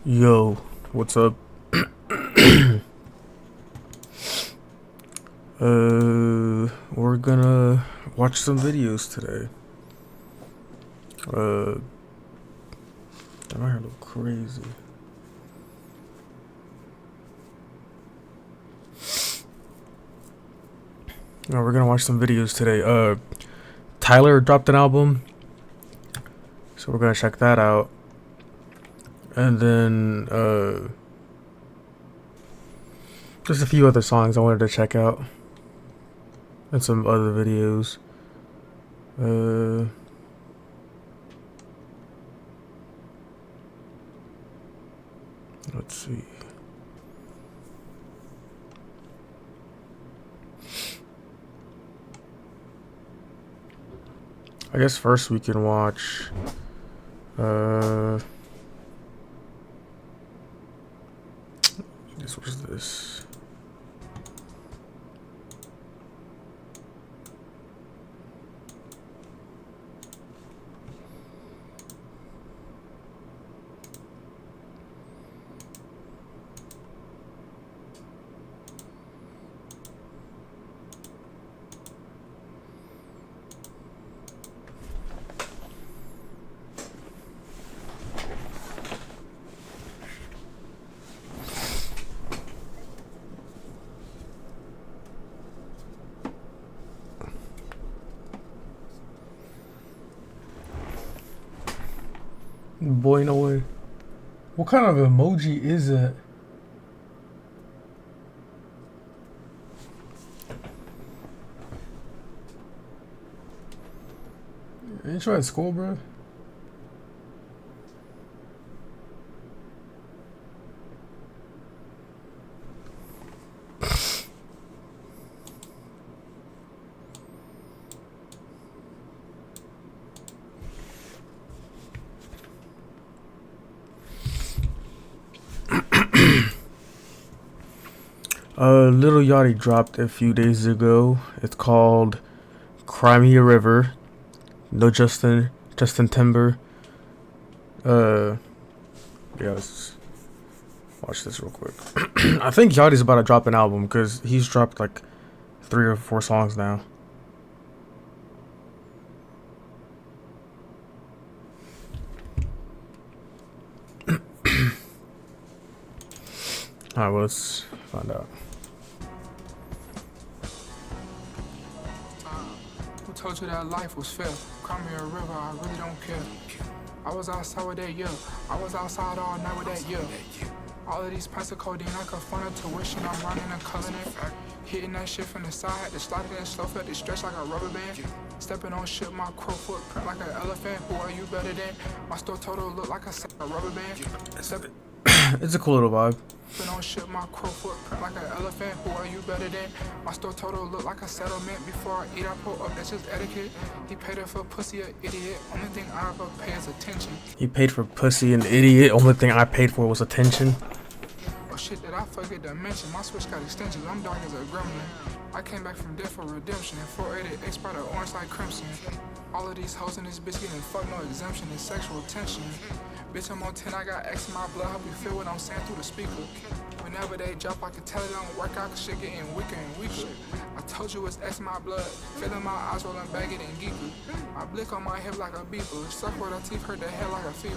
Yo, what's up? We're gonna watch some videos today. My hair look crazy. We're gonna watch some videos today. Tyler dropped an album, so we're gonna check that out. And then, just a few other songs I wanted to check out. And some other videos. Let's see. I guess first we can watch, what is this? Boy, no way. What kind of emoji is that? Ain't you at school, bro? Little Yachty dropped a few days ago. It's called Cry Me a River. No Justin Timber. Yeah, let's watch this real quick. I think Yachty's about to drop an album because he's dropped like 3 or 4 songs now. Alright, well, let's find out. Who told you that life was fair? Cry me a river, I really don't care. I was outside with that, yeah. I was outside all night with that, yeah. All of these pints of codeine, I could fund a tuition. I'm running and culling it. Hitting that shit from the side, the slide it in slow, felt it stretch like a rubber band. Stepping on shit, my crow footprint like an elephant. Who are you better than? My store total look like a rubber band. It's a cool little vibe. On shit, my crow footprint like an elephant. Who are you better than? My store total look like a settlement. Before I eat, I pull up. That's just etiquette. He paid her for pussy, an idiot. Only thing I ever pay is attention. He paid for pussy, an idiot. Only thing I paid for was attention. Oh shit, did I forget to mention? My switch got extensions. I'm dark as a gremlin. I came back from death for redemption. 488 X by the orange like crimson. All of these hoes in this bitch getting fucked, no exemption. It's sexual tension. Bitch, I'm on 10, I got X in my blood. Hope you feel what I'm saying through the speaker. Whenever they drop, I can tell it don't work out, cause shit getting weaker and weaker. I told you it's X in my blood. Feeling my eyes rolling back, getting geeker. I blick on my hip like a beeper. Suck where the teeth hurt the head like a fever.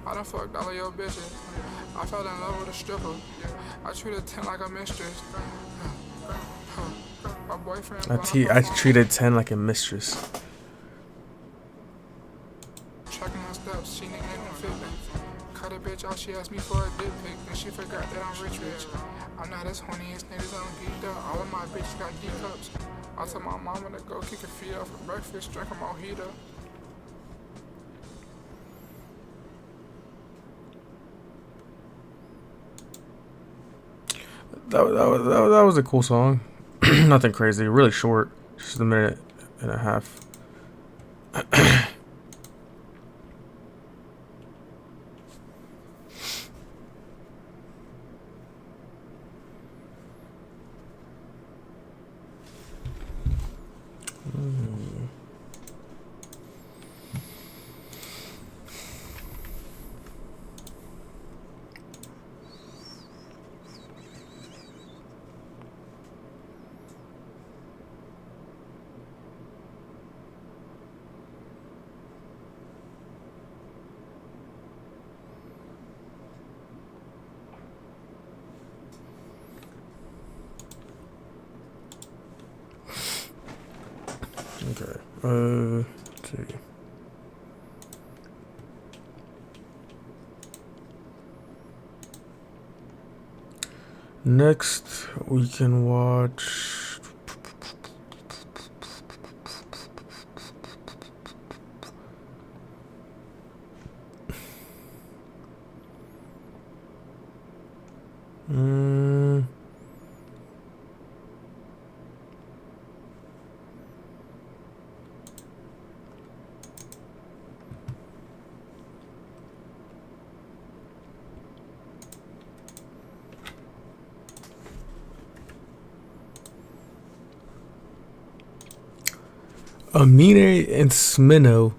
I done fucked all of your bitches. I fell in love with a stripper. I treated 10 like a mistress. My boyfriend. I treated 10 like a mistress. Tracking my steps, she nigga ain't fit me. Cut a bitch off, she asked me for a dick pic, and she forgot that I'm rich. I'm not as horny as niggas on geeked up. All of my bitches got D cups. I told my mama to go kick her feet up for breakfast, drink a mojito. That was a cool song. Nothing crazy. Really short. Just a minute and a half. Let's see. Next, we can watch. Amine and Smino,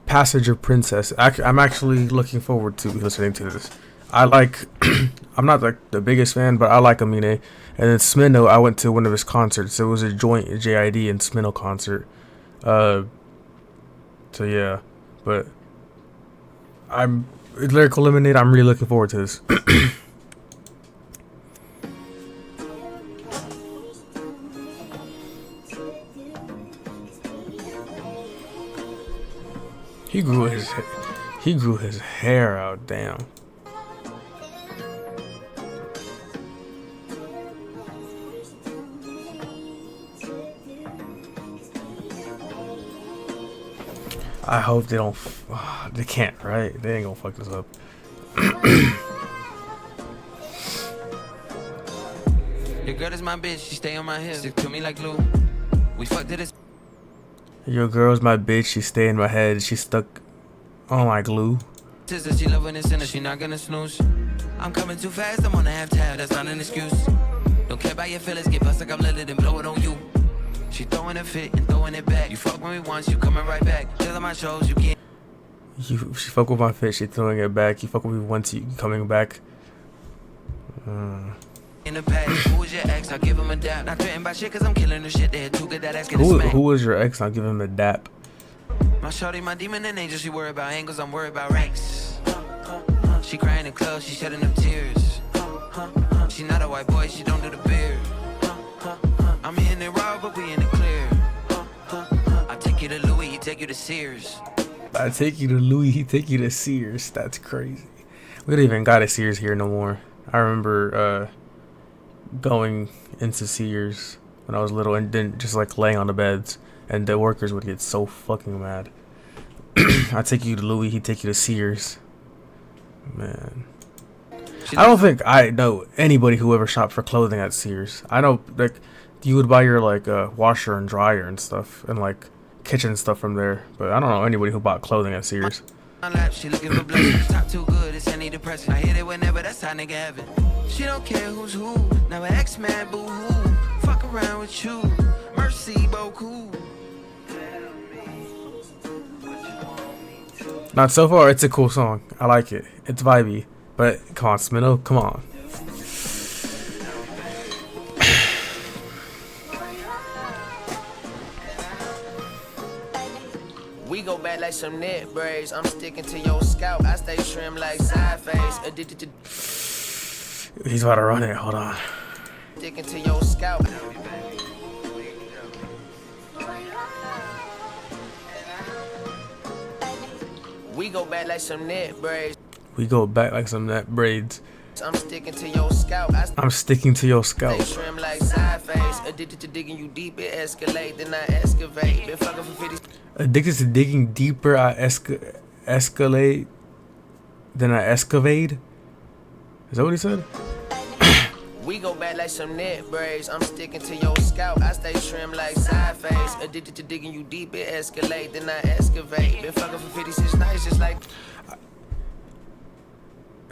Passenger Princess. I'm actually looking forward to listening to this. I like. I'm not like the biggest fan, but I like Amine. And then Smino, I went to one of his concerts. It was a joint JID and Smino concert. So yeah, but I'm Lyrical Lemonade. I'm really looking forward to this. He grew his hair out. Damn. I hope they don't. They can't, right? They ain't gonna fuck this up. Your girl is my bitch. She stay on my hip. Stick to me like glue. We fucked it. Your girl's my bitch. She stay in my head. She stuck on my glue. Sister, she loving this and she not gonna snooze. I'm coming too fast. I'm on a half tab. That's not an excuse. Don't care about your feelings. Get bust like I'm little, then blow it on you. She throwing it fit and throwing it back. You fuck with me once, you coming right back. Telling my shows, you can't. She fuck with my fit. She throwing it back. You fuck with me once, you coming back. In the past, who was your ex? I'll give him a dap. Not threatened by shit, cause I'm killing the shit. They're too good that ass get a smack. Who was your ex? I'll give him a dap. My shorty, my demon and angel. She worried about angles, I'm worried about ranks. She crying in clubs, she shedding them tears. She not a white boy, she don't do the beard. I'm hitting it raw, but we in the clear. I take you to Louis, he take you to Sears. I take you to Louis, he take you to Sears. That's crazy. We don't even got a Sears here no more. I remember going into Sears when I was little and then just like laying on the beds, and the workers would get so fucking mad. I take you to Louis, he take you to Sears. Man, I don't think I know anybody who ever shopped for clothing at Sears. I know like you would buy your like washer and dryer and stuff and like kitchen stuff from there, but I don't know anybody who bought clothing at Sears. She looking for blessing. Top too good, it's antidepressant. I hit it whenever, that's how nigga have it. She don't care who's who. Now an ex-man boo hoo. Fuck around with you. Mercy beaucoup. Not so far. It's a cool song. I like it. It's vibey. But come on, Smino, come on. We go back like some net braids. I'm sticking to your scalp. I stay trim like side face. Addicted to. He's about to run it. Hold on. Sticking to your scalp. We go back like some net braids. We go back like some net braids. I'm sticking to your scalp. I'm sticking to your scalp. Stay trim like side face. Addicted to digging you deep, it escalate, then I excavate. Been fucking for 50. Addicted to digging deeper, I escalate, then I excavate. Is that what he said? We go back like some net braids. I'm sticking to your scalp. I stay trim like side face. Addicted to digging you deep, it escalate, then I excavate. Been fucking for 56 nights, just like.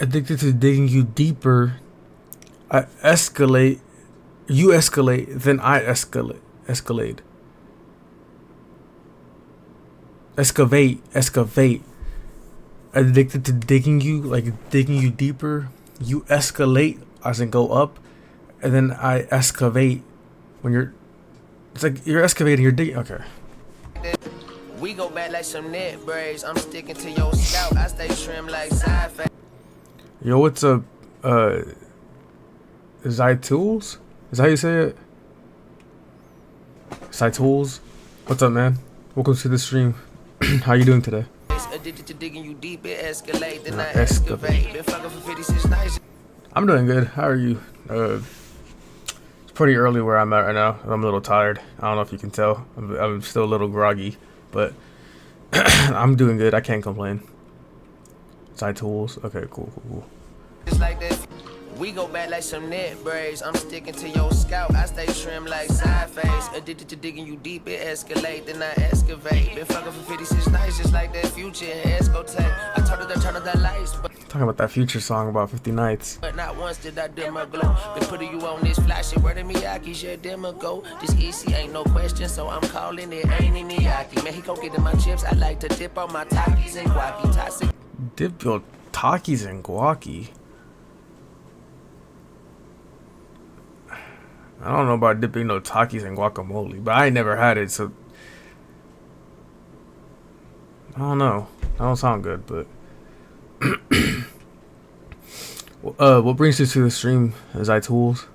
Addicted to digging you deeper, I escalate. You escalate, then I escalate. Excavate. Addicted to digging you, like digging you deeper. You escalate, as in go up, and then I excavate when you're. It's like you're excavating, you're digging. Okay. We go back like some net braids. I'm sticking to your scalp. I stay trim like side face. Yo, what's up? Zytools? Is that how you say it? Zytools? What's up, man? Welcome to the stream. How you doing today? Addicted to digging you deep, it escalate, then I Excavate. excavate. Been fucking for 56 nights. I'm doing good. How are you? It's pretty early where I'm at right now. I'm a little tired. I don't know if you can tell. I'm still a little groggy, but I'm doing good. I can't complain. Side tools. Okay, cool. Just like that. We go back like some net braids. I'm sticking to your scalp. I stay trim like side face. Addicted to digging you deep, it escalate, then I excavate. Been fucking for 56 nights, just like that Future and Escote. I told her to turn on the lights, but Talking about that Future song about 50 nights. not once did I dim my glow. Been putting you on this flash shit. Where the Miyagi's your demo go. This easy ain't no question, so I'm calling it ain't in Miyagi. Man, he go getting my chips. I like to dip on my Takis and guac. Toxic. Dip your Takis and guac. I don't know about dipping no Takis and guacamole, but I ain't never had it, so I don't know. That don't sound good, but what brings you to the stream is iTools?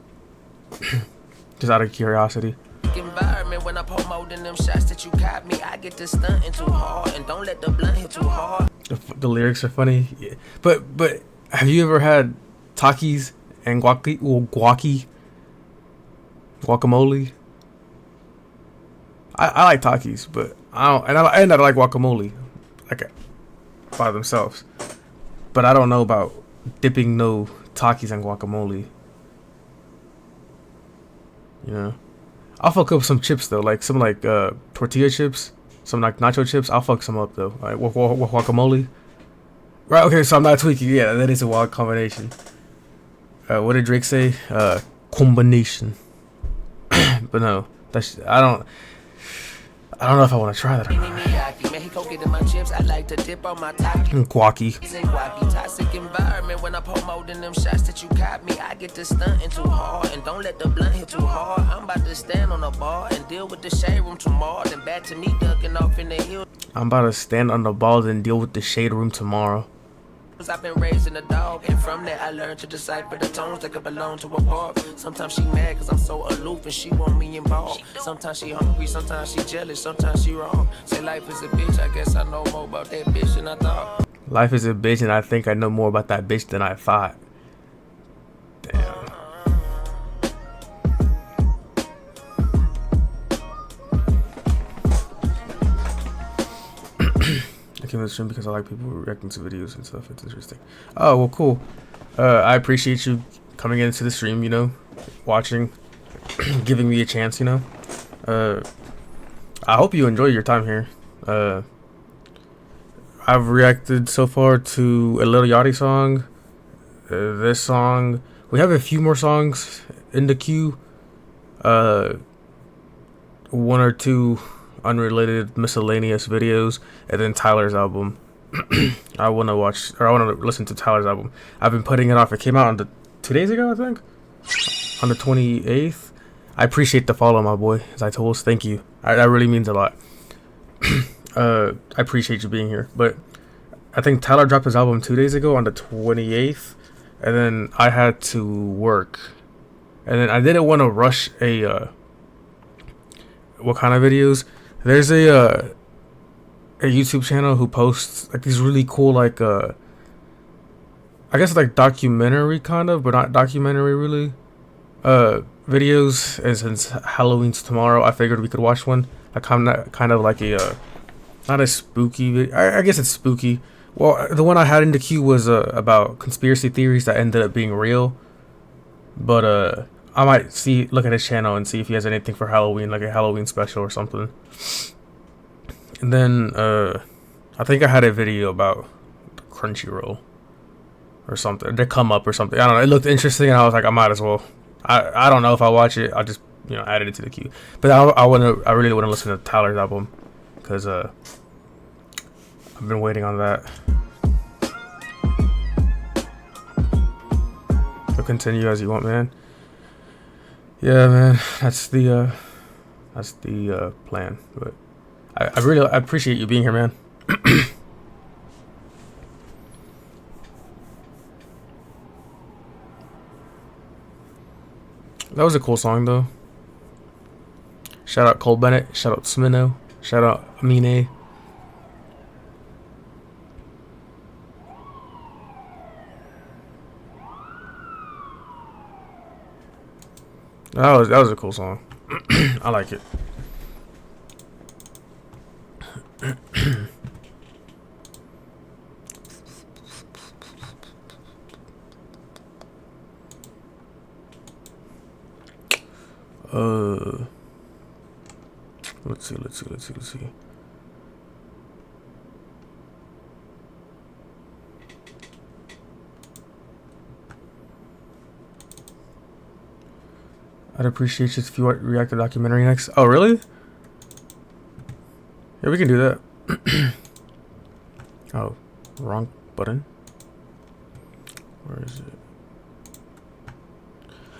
Just out of curiosity. Environment when I pour more than them shots that you got me. I get to stunting too hard and don't let the blunt hit too hard. The lyrics are funny, yeah. But have you ever had Takis and guacamole? I like Takis, but I don't, and I like guacamole, like by themselves. But I don't know about dipping no Takis and guacamole. You know, I'll fuck up some chips though, like some tortilla chips, some like nacho chips. I'll fuck some up though, like guacamole. Right? Okay, so I'm not tweaking. Yeah, that is a wild combination. What did Drake say? Combination. But no, that's I don't know if I want to try that or not. Guacky. Toxic environment when I pour more than them shots that you got me. I get to stunting too hard and don't let the blunt hit too hard. I'm about to stand on the bar and deal with the shade room tomorrow. Then back to me ducking off in the hill. I'm about to stand on the balls and deal with the shade room tomorrow. I've been raising a dog, and from that I learned to decipher the tones that could belong to a bark. Sometimes she mad cause I'm so aloof and she want me involved. Sometimes she hungry, sometimes she jealous, sometimes she wrong. Say life is a bitch, I guess I know more about that bitch than I thought. Life is a bitch, and I think I know more about that bitch than I thought. Damn. I came to the stream because I like people reacting to videos and stuff. It's interesting. Oh, well, cool. I appreciate you coming into the stream, you know, watching, giving me a chance, you know. I hope you enjoy your time here. I've reacted so far to a Lil Yachty song, this song. We have a few more songs in the queue. One or two unrelated miscellaneous videos, and then Tyler's album. I want to listen to Tyler's album. I've been putting it off. It came out on 2 days ago, I think, on the 28th. I appreciate the follow, my boy. As I told us, thank you. That really means a lot. I appreciate you being here. But I think Tyler dropped his album 2 days ago on the 28th, and then I had to work, and then I didn't want to rush what kind of videos. There's a YouTube channel who posts like these really cool I guess like documentary kind of, but not documentary really, videos. And since Halloween's tomorrow, I figured we could watch one. Kind of like a not a spooky video. I guess it's spooky. Well, the one I had in the queue was about conspiracy theories that ended up being real. But I might look at his channel and see if he has anything for Halloween, like a Halloween special or something. And then I think I had a video about Crunchyroll or something. They come up or something. I don't know. It looked interesting, and I was like, I might as well. I don't know if I watch it. I'll just added it to the queue. But I really want to listen to Tyler's album because I've been waiting on that. So continue as you want, man. Yeah, man, that's the plan. But I really appreciate you being here, man. That was a cool song, though. Shout out Cole Bennett. Shout out Smino. Shout out Amine. That was a cool song. I like it. Let's see. I'd appreciate it if you react to documentary next. Oh, really? Yeah, we can do that. Oh, wrong button. Where is it?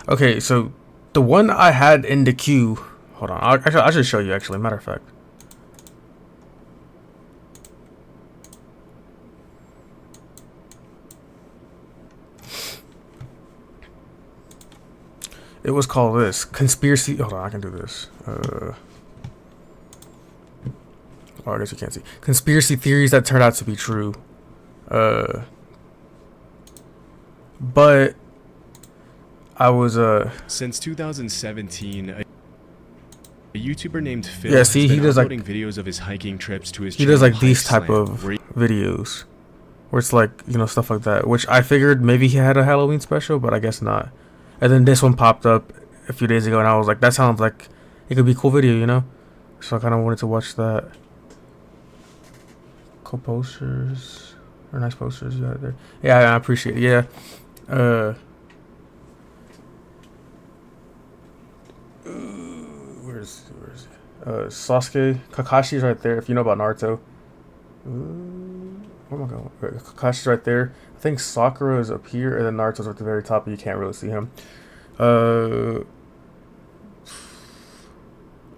Okay, so the one I had in the queue. Hold on. I'll just show you, actually. Matter of fact. It was called this. Conspiracy. Hold on, I can do this. Oh, I guess you can't see. Conspiracy theories that turned out to be true. But I was since 2017, a YouTuber named Phil he does like videos of his hiking trips to his he does like these type of videos where it's like, you know, stuff like that, which I figured maybe he had a Halloween special, but I guess not. And then this one popped up a few days ago, and I was like, that sounds like it could be a cool video, you know? So I kind of wanted to watch that. Cool posters. Or nice posters you got there. Yeah, I appreciate it. Yeah. Where is it? Sasuke. Kakashi's right there, if you know about Naruto. Oh my god. Kakashi's right there. I think Sakura is up here, and then Naruto's at the very top, but you can't really see him.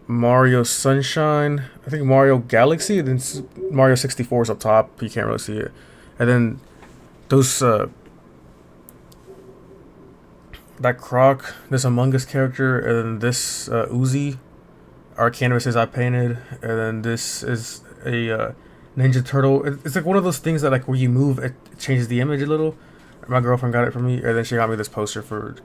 Mario Sunshine. I think Mario Galaxy. Then Mario 64 is up top. You can't really see it. And then those that Croc, this Among Us character, and then this Uzi are canvases I painted, and then this is a Ninja Turtle. It's like one of those things that, like, where you move, it changes the image a little. My girlfriend got it for me, and then she got me this poster for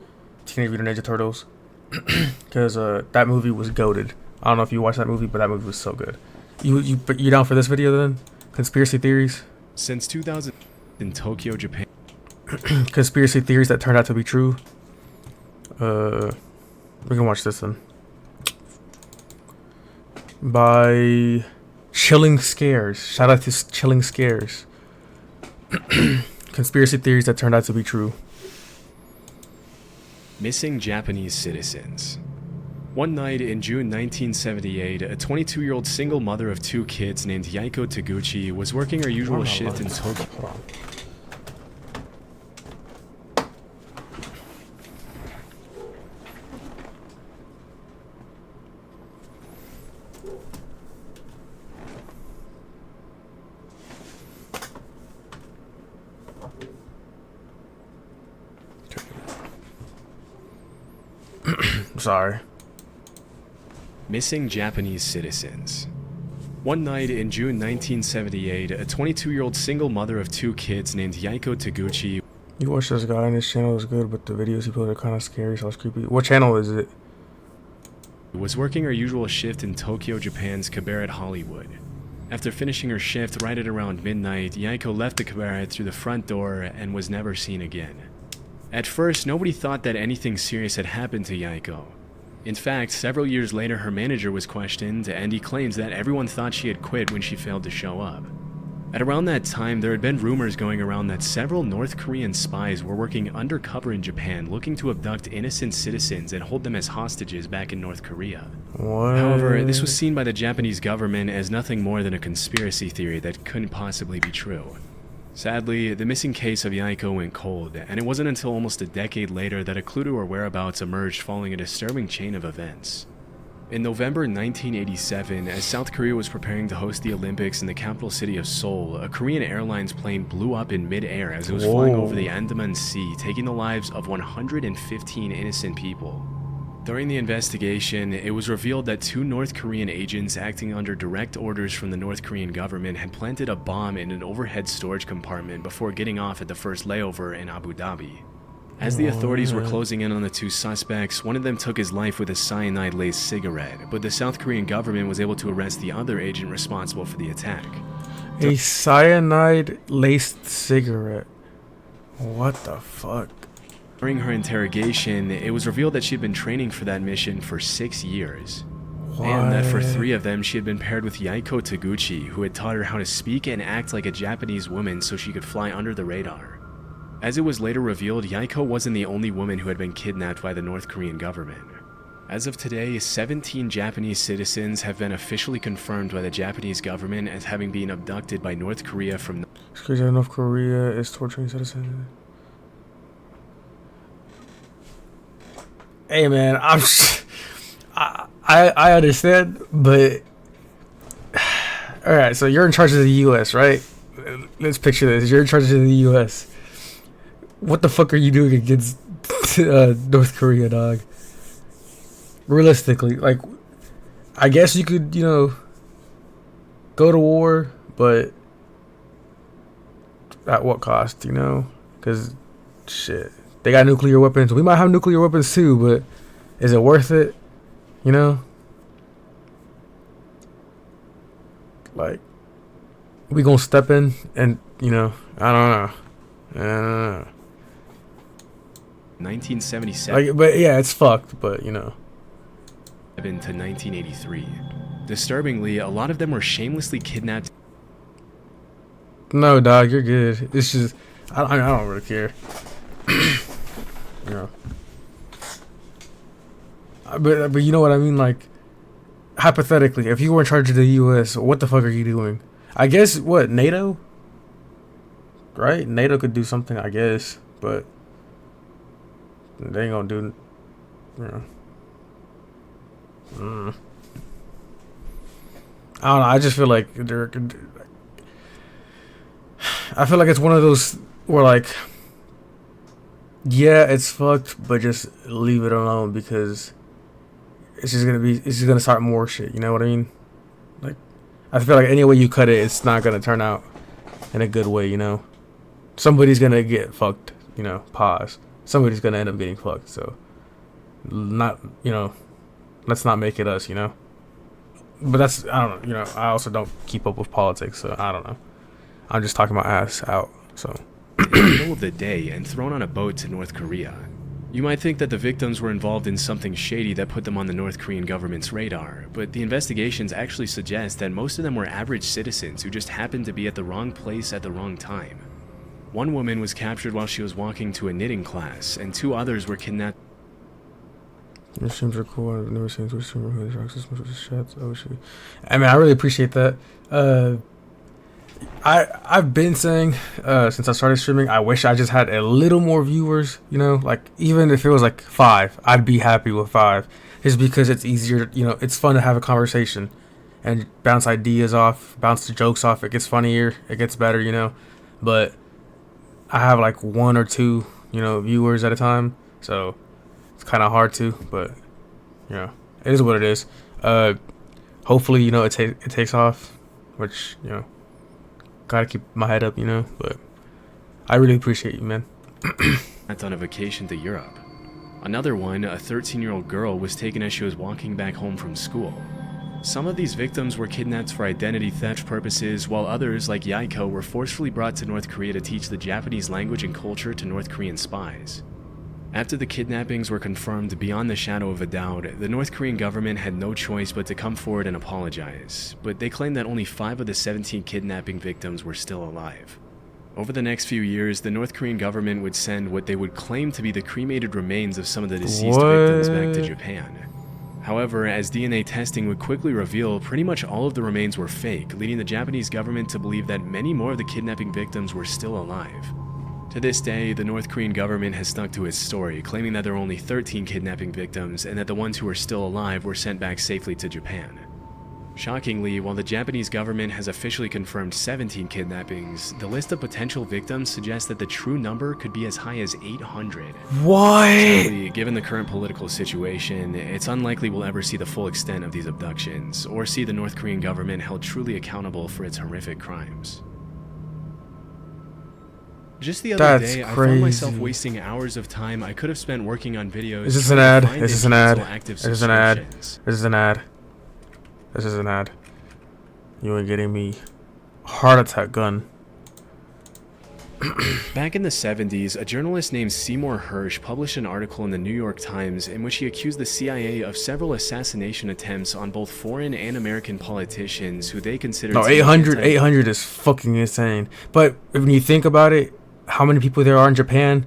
Teenage Mutant Ninja Turtles, because that movie was goated. I don't know if you watched that movie, but that movie was so good. You down for this video then? Conspiracy theories? Since 2000 in Tokyo, Japan. Conspiracy theories that turned out to be true. We can watch this then. By Chilling Scares. Shout out to Chilling Scares. Conspiracy theories that turned out to be true. Missing Japanese citizens. One night in June 1978, a 22-year-old single mother of 2 kids named Yaiko Taguchi was working her usual shift in Tokyo. Sorry. Missing Japanese citizens. One night in June 1978, a 22-year-old single mother of 2 kids named Yaiko Taguchi. You watch this guy, and his channel is good, but the videos he put are kind of scary, so it's creepy. What channel is it? Was working her usual shift in Tokyo, Japan's cabaret Hollywood. After finishing her shift right at around midnight, Yaiko left the cabaret through the front door and was never seen again. At first, nobody thought that anything serious had happened to Yaiko. In fact, several years later, her manager was questioned, and he claims that everyone thought she had quit when she failed to show up. At around that time, there had been rumors going around that several North Korean spies were working undercover in Japan looking to abduct innocent citizens and hold them as hostages back in North Korea. What? However, this was seen by the Japanese government as nothing more than a conspiracy theory that couldn't possibly be true. Sadly, the missing case of Yaiko went cold, and it wasn't until almost a decade later that a clue to her whereabouts emerged following a disturbing chain of events. In November 1987, as South Korea was preparing to host the Olympics in the capital city of Seoul, a Korean Airlines plane blew up in mid-air as it was flying over the Andaman Sea, taking the lives of 115 innocent people. During the investigation, it was revealed that 2 North Korean agents acting under direct orders from the North Korean government had planted a bomb in an overhead storage compartment before getting off at the first layover in Abu Dhabi. As the authorities were closing in on the 2 suspects, one of them took his life with a cyanide-laced cigarette, but the South Korean government was able to arrest the other agent responsible for the attack. A cyanide-laced cigarette. What the fuck? During her interrogation, it was revealed that she had been training for that mission for 6 years. And that for 3 of them, she had been paired with Yaiko Taguchi, who had taught her how to speak and act like a Japanese woman so she could fly under the radar. As it was later revealed, Yaiko wasn't the only woman who had been kidnapped by the North Korean government. As of today, 17 Japanese citizens have been officially confirmed by the Japanese government as having been abducted by North Korea from... It's crazy that North Korea is torturing citizens. Hey man, I understand, but alright, so you're in charge of the US, right? Let's picture this. You're in charge of the US. What the fuck are you doing against North Korea, dog? Realistically, like, I guess you could, you know, go to war, but at what cost, you know? Because, shit, they got nuclear weapons. We might have nuclear weapons too, but is it worth it? You know? Like, we gonna step in and, you know, I don't know. 1977 Like, but yeah, it's fucked, but, you know. to 1983. Disturbingly, a lot of them were shamelessly kidnapped. No, dog, you're good. It's just, I don't really care. You know. But you know what I mean? Like, hypothetically, if you were in charge of the U.S., what the fuck are you doing? I guess, what, NATO? Right? NATO could do something, I guess, but they ain't gonna do, you know. I don't know. I just feel like I feel like it's one of those where, like, yeah, it's fucked, but just leave it alone because it's just gonna start more shit. You know what I mean? Like, I feel like any way you cut it, it's not gonna turn out in a good way. You know, somebody's gonna get fucked. You know, pause. Somebody's gonna end up getting fucked. So, not, you know. Let's not make it us, you know. But that's, I don't know, you know, I also don't keep up with politics, so I don't know. I'm just talking my ass out, so. In the middle of the day and thrown on a boat to North Korea. You might think that the victims were involved in something shady that put them on the North Korean government's radar, but the investigations actually suggest that most of them were average citizens who just happened to be at the wrong place at the wrong time. One woman was captured while she was walking to a knitting class, and 2 others were kidnapped. Your streams are cool. I've never seen Twitch streamer who interacts as much with his chats. Oh shit. I mean, I really appreciate that. I've been saying since I started streaming, I wish I just had a little more viewers, you know, like even if it was like 5, I'd be happy with 5. It's because it's easier, you know, it's fun to have a conversation and bounce ideas off, bounce the jokes off. It gets funnier, it gets better, you know. But I have like 1 or 2, you know, viewers at a time, so it's kind of hard to, but you know, it is what it is. Hopefully, you know, it takes off, which, you know, gotta keep my head up, you know. But I really appreciate you, man. On a vacation to Europe. Another one, a 13-year-old girl, was taken as she was walking back home from school. Some of these victims were kidnapped for identity theft purposes, while others, like Yaiko, were forcefully brought to North Korea to teach the Japanese language and culture to North Korean spies. After the kidnappings were confirmed beyond the shadow of a doubt, the North Korean government had no choice but to come forward and apologize, but they claimed that only 5 of the 17 kidnapping victims were still alive. Over the next few years, the North Korean government would send what they would claim to be the cremated remains of some of the deceased victims back to Japan. However, as DNA testing would quickly reveal, pretty much all of the remains were fake, leading the Japanese government to believe that many more of the kidnapping victims were still alive. To this day, the North Korean government has stuck to its story, claiming that there were only 13 kidnapping victims and that the ones who were still alive were sent back safely to Japan. Shockingly, while the Japanese government has officially confirmed 17 kidnappings, the list of potential victims suggests that the true number could be as high as 800. What? Sadly, given the current political situation, it's unlikely we'll ever see the full extent of these abductions, or see the North Korean government held truly accountable for its horrific crimes. Just the other day, I found myself wasting hours of time I could have spent working on videos. Is this an ad? Is this an ad? Is this an ad? This is an ad. This is an ad. You ain't getting me. Heart attack gun. Back in the 70s, a journalist named Seymour Hersh published an article in the New York Times in which he accused the CIA of several assassination attempts on both foreign and American politicians who they considered... No, 800 is fucking insane. But when you think about it, how many people there are in Japan?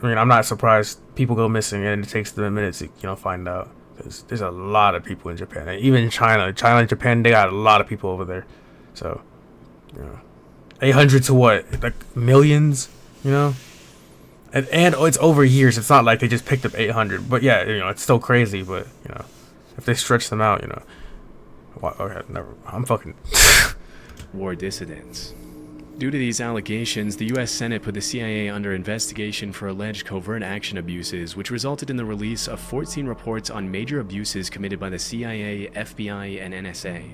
I mean, I'm not surprised people go missing and it takes them a minute to, find out. There's a lot of people in Japan. And even in China and Japan, they got a lot of people over there. So, 800 to what? Like millions, And it's over years. It's not like they just picked up 800. But yeah, it's still crazy. But, if they stretch them out, Okay, never. I'm fucking... war dissidents. Due to these allegations, the U.S. Senate put the CIA under investigation for alleged covert action abuses, which resulted in the release of 14 reports on major abuses committed by the CIA, FBI, and NSA.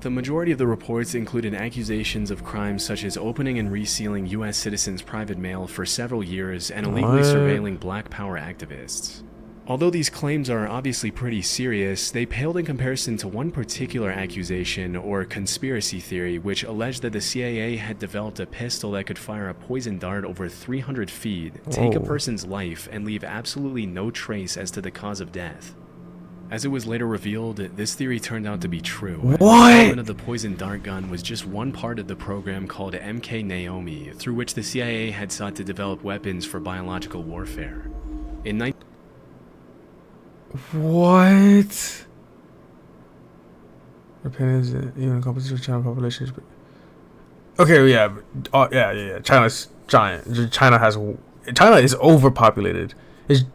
The majority of the reports included accusations of crimes such as opening and resealing U.S. citizens' private mail for several years and illegally surveilling Black Power activists. Although these claims are obviously pretty serious, they paled in comparison to one particular accusation, or conspiracy theory, which alleged that the CIA had developed a pistol that could fire a poison dart over 300 feet, take a person's life, and leave absolutely no trace as to the cause of death. As it was later revealed, this theory turned out to be true. What? The development of the poison dart gun was just one part of the program called MK Naomi, through which the CIA had sought to develop weapons for biological warfare. In What? Japan is even composition of China populations, but okay, yeah, yeah. China's giant. China is overpopulated.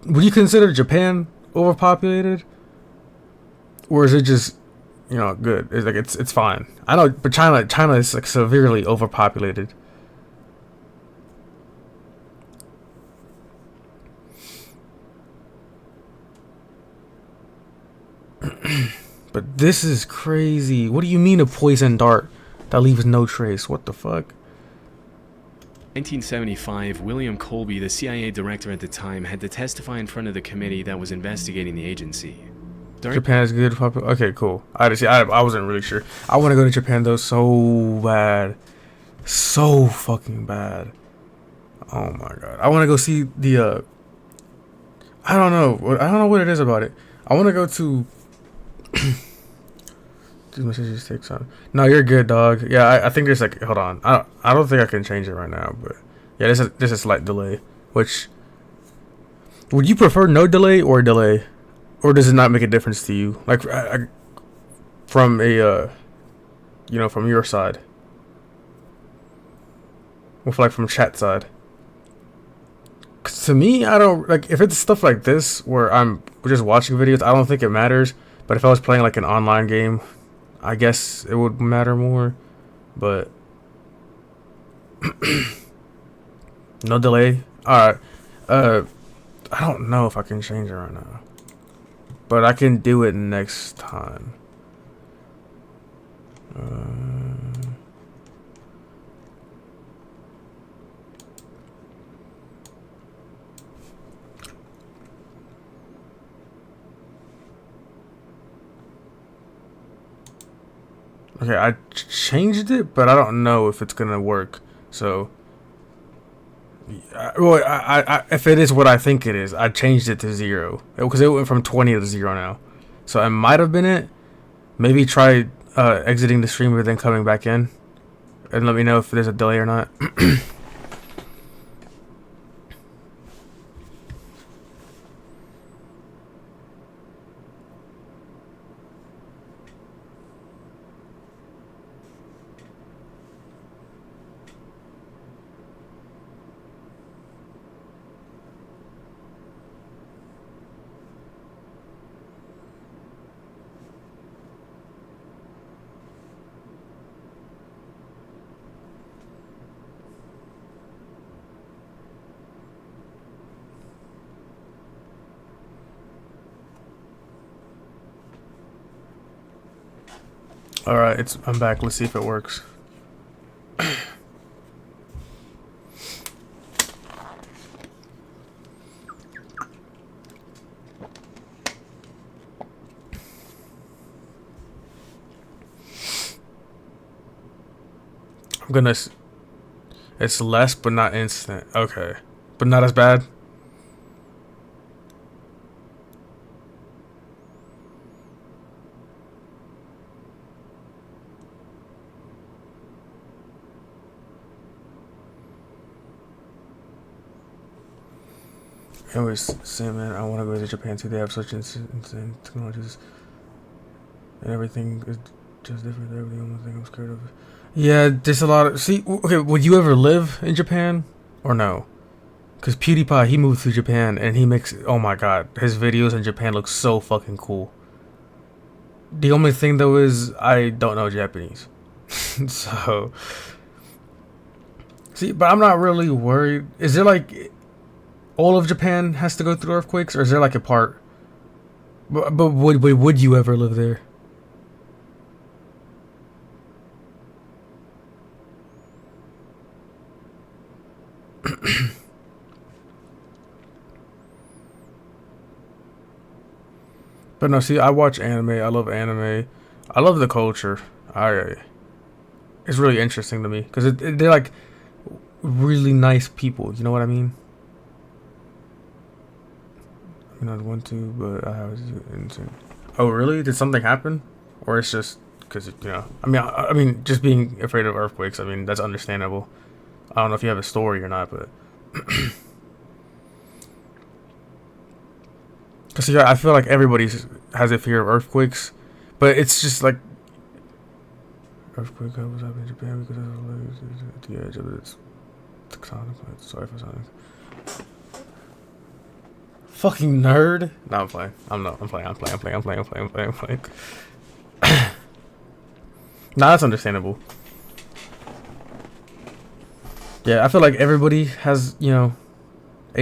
Would you consider Japan overpopulated, or is it just good? It's like it's fine. I know, but China is like severely overpopulated. But this is crazy. What do you mean a poison dart that leaves no trace? What the fuck? 1975, William Colby, the CIA director at the time, had to testify in front of the committee that was investigating the agency. Japan is good. Okay, cool. I wasn't really sure. I want to go to Japan though so bad, so fucking bad. Oh my god, I want to go see the. I don't know what it is about it. I want to go to. These messages take time. No, you're good, dog. Yeah, I think there's like. Hold on. I don't think I can change it right now, but yeah, there's a slight delay. Which would you prefer, no delay or delay, or does it not make a difference to you? Like, from a from your side, or from chat side. 'Cause to me, I don't like if it's stuff like this where I'm just watching videos. I don't think it matters. But if I was playing like an online game, I guess it would matter more. But no delay. Alright. I don't know if I can change it right now. But I can do it next time. Okay, I changed it, but I don't know if it's gonna work. So, if it is what I think it is, I changed it to 0 because it went from 20 to 0 now. So it might have been it. Maybe try exiting the stream and then coming back in, and let me know if there's a delay or not. Alright, I'm back. Let's see if it works. It's less, but not instant. Okay. But not as bad. Anyways, Sam, man, I want to go to Japan too. They have such insane technologies. And everything is just different. They're the only thing I'm scared of. Yeah, there's a lot of... See, okay, would you ever live in Japan? Or no? Because PewDiePie, he moved to Japan and he makes... Oh my god, his videos in Japan look so fucking cool. The only thing, though, is I don't know Japanese. So... See, but I'm not really worried. Is there, like... All of Japan has to go through earthquakes? Or is there, like, a part... But would you ever live there? But no, see, I watch anime. I love anime. I love the culture. It's really interesting to me because they're like really nice people. You know what I mean? I mean, I'd want to, but I have insane. Oh, really? Did something happen, or it's just because I mean, just being afraid of earthquakes. I mean, that's understandable. I don't know if you have a story or not, but. Because I feel like everybody has a fear of earthquakes, but it's just like earthquake was happening in Japan because at the edge of its tectonic plates. Sorry for sounding fucking nerd. No, I'm playing. I'm playing. Nah, that's understandable. Yeah, I feel like everybody has, a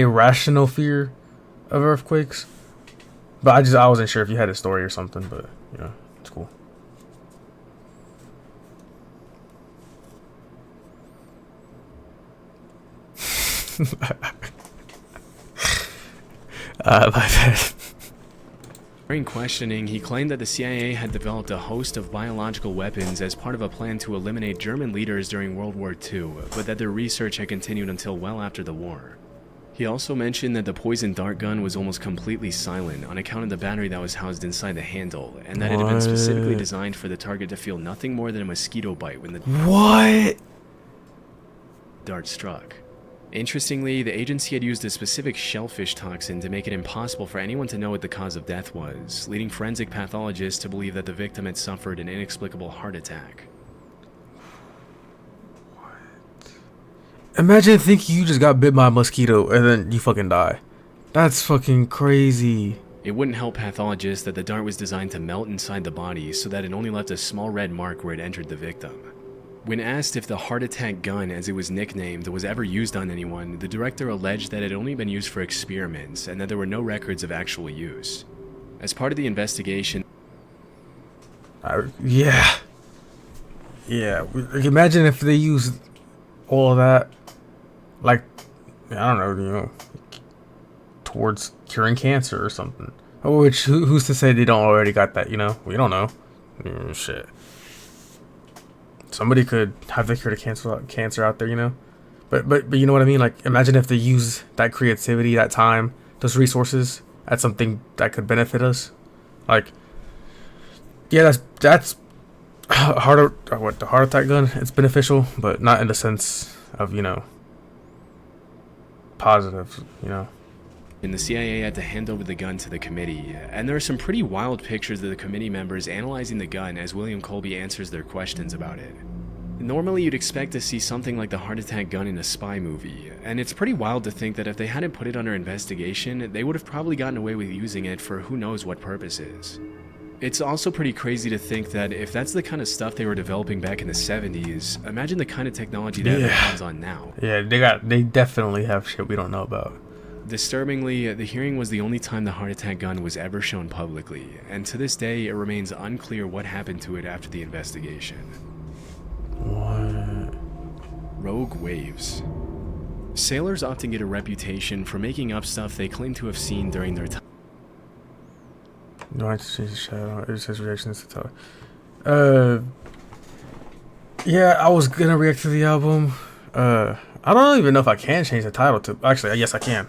rational fear of earthquakes. But I wasn't sure if you had a story or something, but it's cool. My bad. During questioning, he claimed that the CIA had developed a host of biological weapons as part of a plan to eliminate German leaders during World War II, but that their research had continued until well after the war. He also mentioned that the poison dart gun was almost completely silent on account of the battery that was housed inside the handle, and that it had been specifically designed for the target to feel nothing more than a mosquito bite when the dart struck. Interestingly, the agency had used a specific shellfish toxin to make it impossible for anyone to know what the cause of death was, leading forensic pathologists to believe that the victim had suffered an inexplicable heart attack. Imagine thinking you just got bit by a mosquito and then you fucking die. That's fucking crazy. It wouldn't help pathologists that the dart was designed to melt inside the body so that it only left a small red mark where it entered the victim. When asked if the heart attack gun, as it was nicknamed, was ever used on anyone, the director alleged that it had only been used for experiments and that there were no records of actual use. As part of the investigation... Yeah. Imagine if they used all of that, like, I don't know, towards curing cancer or something. Which, who's to say they don't already got that, We don't know. Shit. Somebody could have the cure to cancer out there, But you know what I mean? Like, imagine if they use that creativity, that time, those resources at something that could benefit us. Like, yeah, that's the heart attack gun. It's beneficial, but not in the sense of, positive, And the CIA had to hand over the gun to the committee, and there are some pretty wild pictures of the committee members analyzing the gun as William Colby answers their questions about it. Normally you'd expect to see something like the heart attack gun in a spy movie, and it's pretty wild to think that if they hadn't put it under investigation, they would have probably gotten away with using it for who knows what purposes. It's also pretty crazy to think that if that's the kind of stuff they were developing back in the 70s, imagine the kind of technology they have their hands on now. Yeah, they definitely have shit we don't know about. Disturbingly, the hearing was the only time the heart attack gun was ever shown publicly, and to this day, it remains unclear what happened to it after the investigation. What? Rogue waves. Sailors often get a reputation for making up stuff they claim to have seen during their time. No, I just change the shadow. It says reactions to talk. Yeah, I was gonna react to the album. I don't even know if I can change the title to. Actually, yes, I can.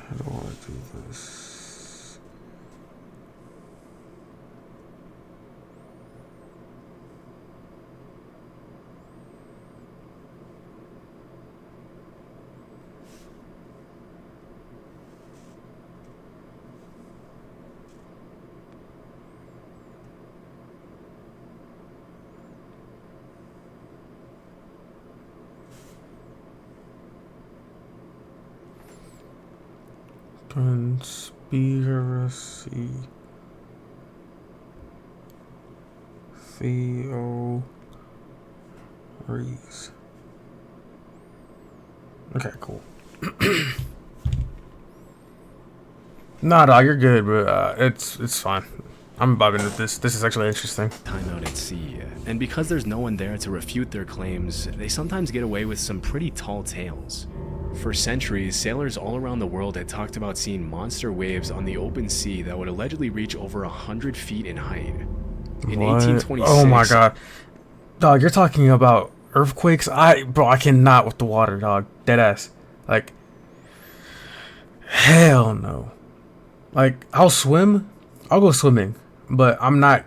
How do I do this? Conspiracy theories. Okay, cool. Nah, dog, you're good, but it's fine. I'm vibing with this. This is actually interesting. Time out at sea, and because there's no one there to refute their claims, they sometimes get away with some pretty tall tales. For centuries, sailors all around the world had talked about seeing monster waves on the open sea that would allegedly reach over 100 feet in height. In What? 1826, Oh my god, dog, you're talking about earthquakes? Bro, I cannot with the water, dog. Dead ass. Like, hell no. Like, I'll swim. I'll go swimming, but I'm not.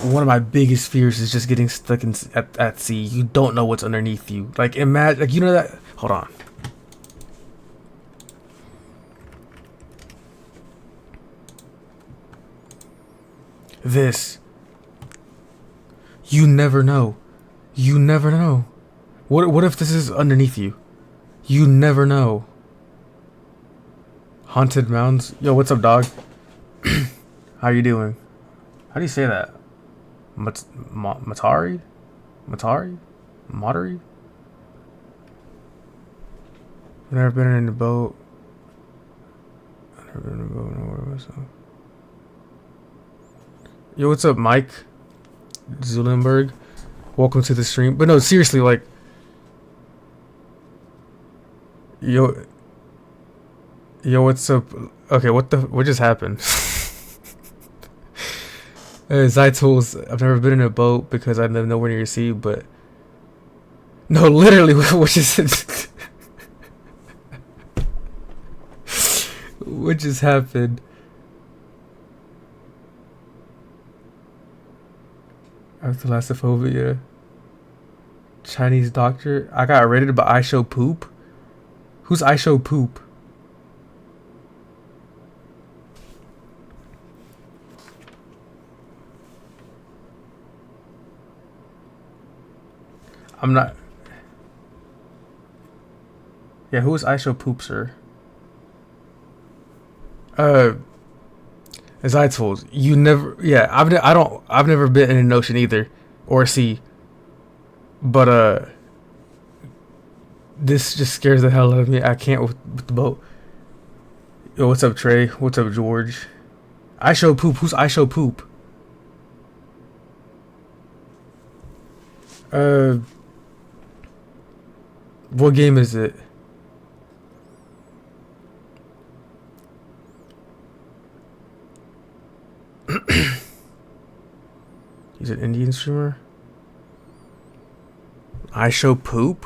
One of my biggest fears is just getting stuck at sea. You don't know what's underneath you. Like, imagine, like, you know that. Hold on. This. You never know. You never know. What if this is underneath you? You never know. Haunted mounds. Yo, what's up, dog? How you doing? How do you say that? Matari? Matari? Matari? I've never been in a boat. I've never been in a boat. Nowhere myself. Yo, what's up, Mike? Zulenberg? Welcome to the stream. But no, seriously, like... Yo, what's up? Okay, what just happened? Zytools, I've never been in a boat because I live nowhere near the sea, but... No, literally, what just... What just happened? Thalassophobia. Chinese doctor. I got rated by I Show Poop. Who's I Show Poop? I'm not. Yeah, who is I Show Poop, sir? As I told you, never. Yeah, I've never been in an ocean either, or a sea. But this just scares the hell out of me. I can't with the boat. Yo, what's up, Trey? What's up, George? I Show Poop. Who's I Show Poop? What game is it? He's an Indian streamer. I Show Poop?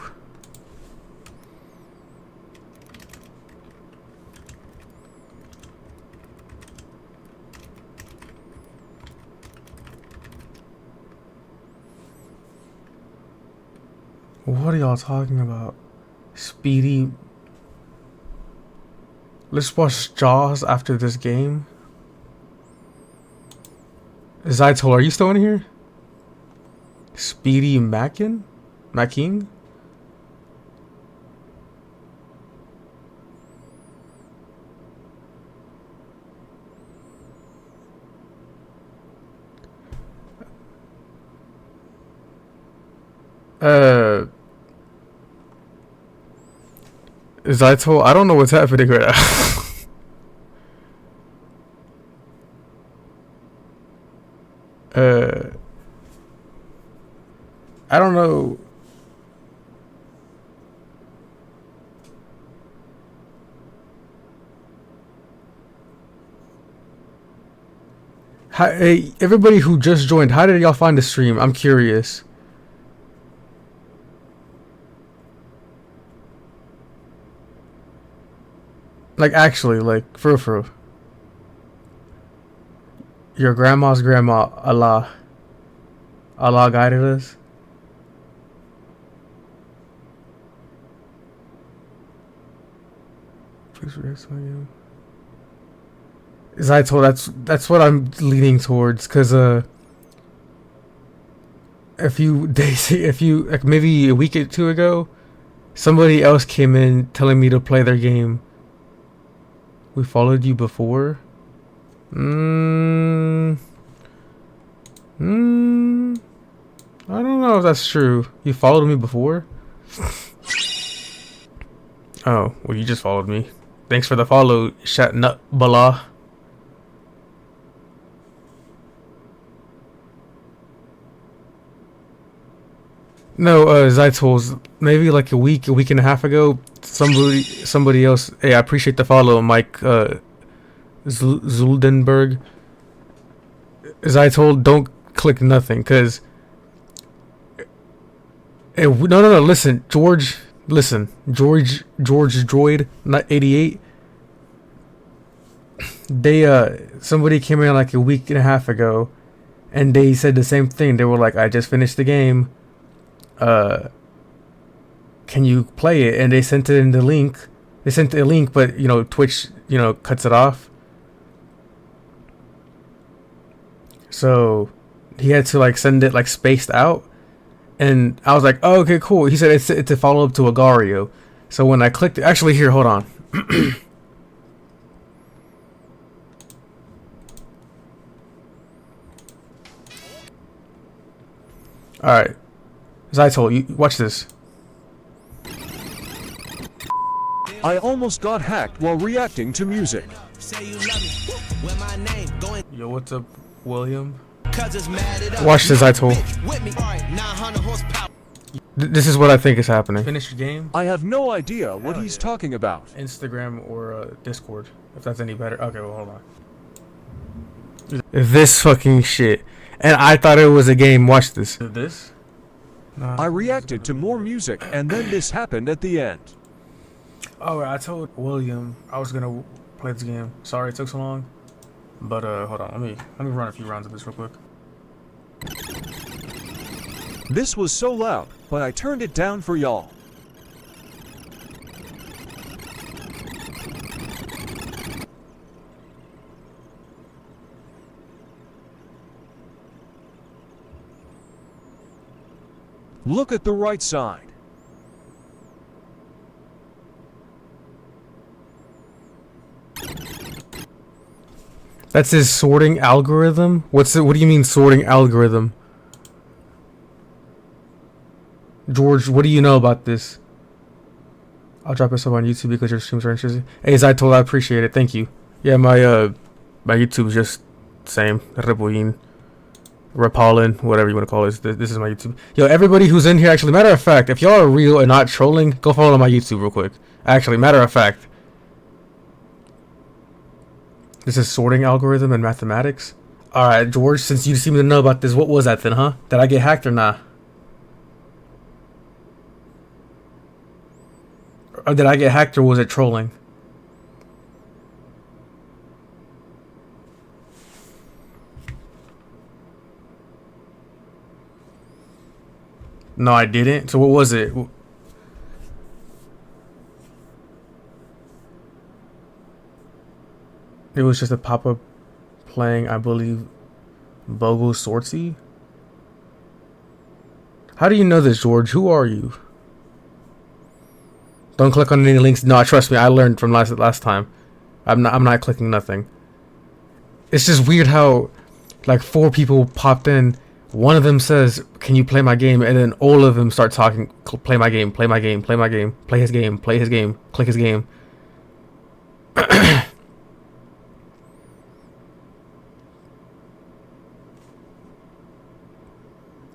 What are y'all talking about? Speedy. Let's watch Jaws after this game. Zytol, are you still in here? Speedy Mackin? Macking? Zytol, I don't know what's happening right now. I don't know. Hey, everybody who just joined, how did y'all find the stream? I'm curious. Like, actually, like, for real. Your grandma's grandma, Allah. Allah guided us. Please rest on you. Zytol, that's what I'm leaning towards, cause a few days, like maybe a week or two ago, somebody else came in telling me to play their game. We followed you before. I don't know if that's true. You followed me before? Oh, well, you just followed me. Thanks for the follow, Shat Nut Bala. No, Zytol's maybe like a week and a half ago. Somebody else. Hey, I appreciate the follow, Mike Zuldenberg. Zytol, don't click nothing, cause. Hey, no. Listen, George Droid, not 88. They somebody came in like a week and a half ago, and they said the same thing. They were like, I just finished the game. Can you play it? And they sent it in the link. They sent a link, but you know, Twitch, you know, cuts it off. So he had to like send it like spaced out. And I was like, oh, okay, cool. He said it's a follow up to Agario. So when I clicked it, actually here, hold on. Alright. Zytol, you watch this. I almost got hacked while reacting to music. Yo, what's up, William? Watch this, Zytol. This is what I think is happening. Finish your game. I have no idea what he's talking about. Instagram or Discord, if that's any better. Okay, well, hold on. This fucking shit. And I thought it was a game. Watch this. This? Nah. I reacted to more music, and then this happened at the end. Oh, I told William I was gonna play this game. Sorry it took so long. But hold on, let me run a few rounds of this real quick. This was so loud, but I turned it down for y'all. Look at the right side. That's his sorting algorithm? What do you mean sorting algorithm? George, what do you know about this? I'll drop this up on YouTube because your streams are interesting. Hey, Zytol, I appreciate it. Thank you. Yeah, my YouTube's just same. Repollín. Repollín, whatever you want to call it. This is my YouTube. Yo, everybody who's in here, actually, matter of fact, if y'all are real and not trolling, go follow my YouTube real quick. Actually, matter of fact. This is sorting algorithm and mathematics. Alright, George, since you seem to know about this, what was that then, huh? Did I get hacked or not? Or did I get hacked or was it trolling? No, I didn't. So what was it? It was just a pop-up playing, I believe. Bogle Sortsy? How do you know this, George? Who are you? Don't click on any links. No, trust me, I learned from last time. I'm not clicking nothing. It's just weird how like 4 people popped in. One of them says, "Can you play my game?" And then all of them start talking, "Play my game, play my game, play my game, play his game, play his game, click his game."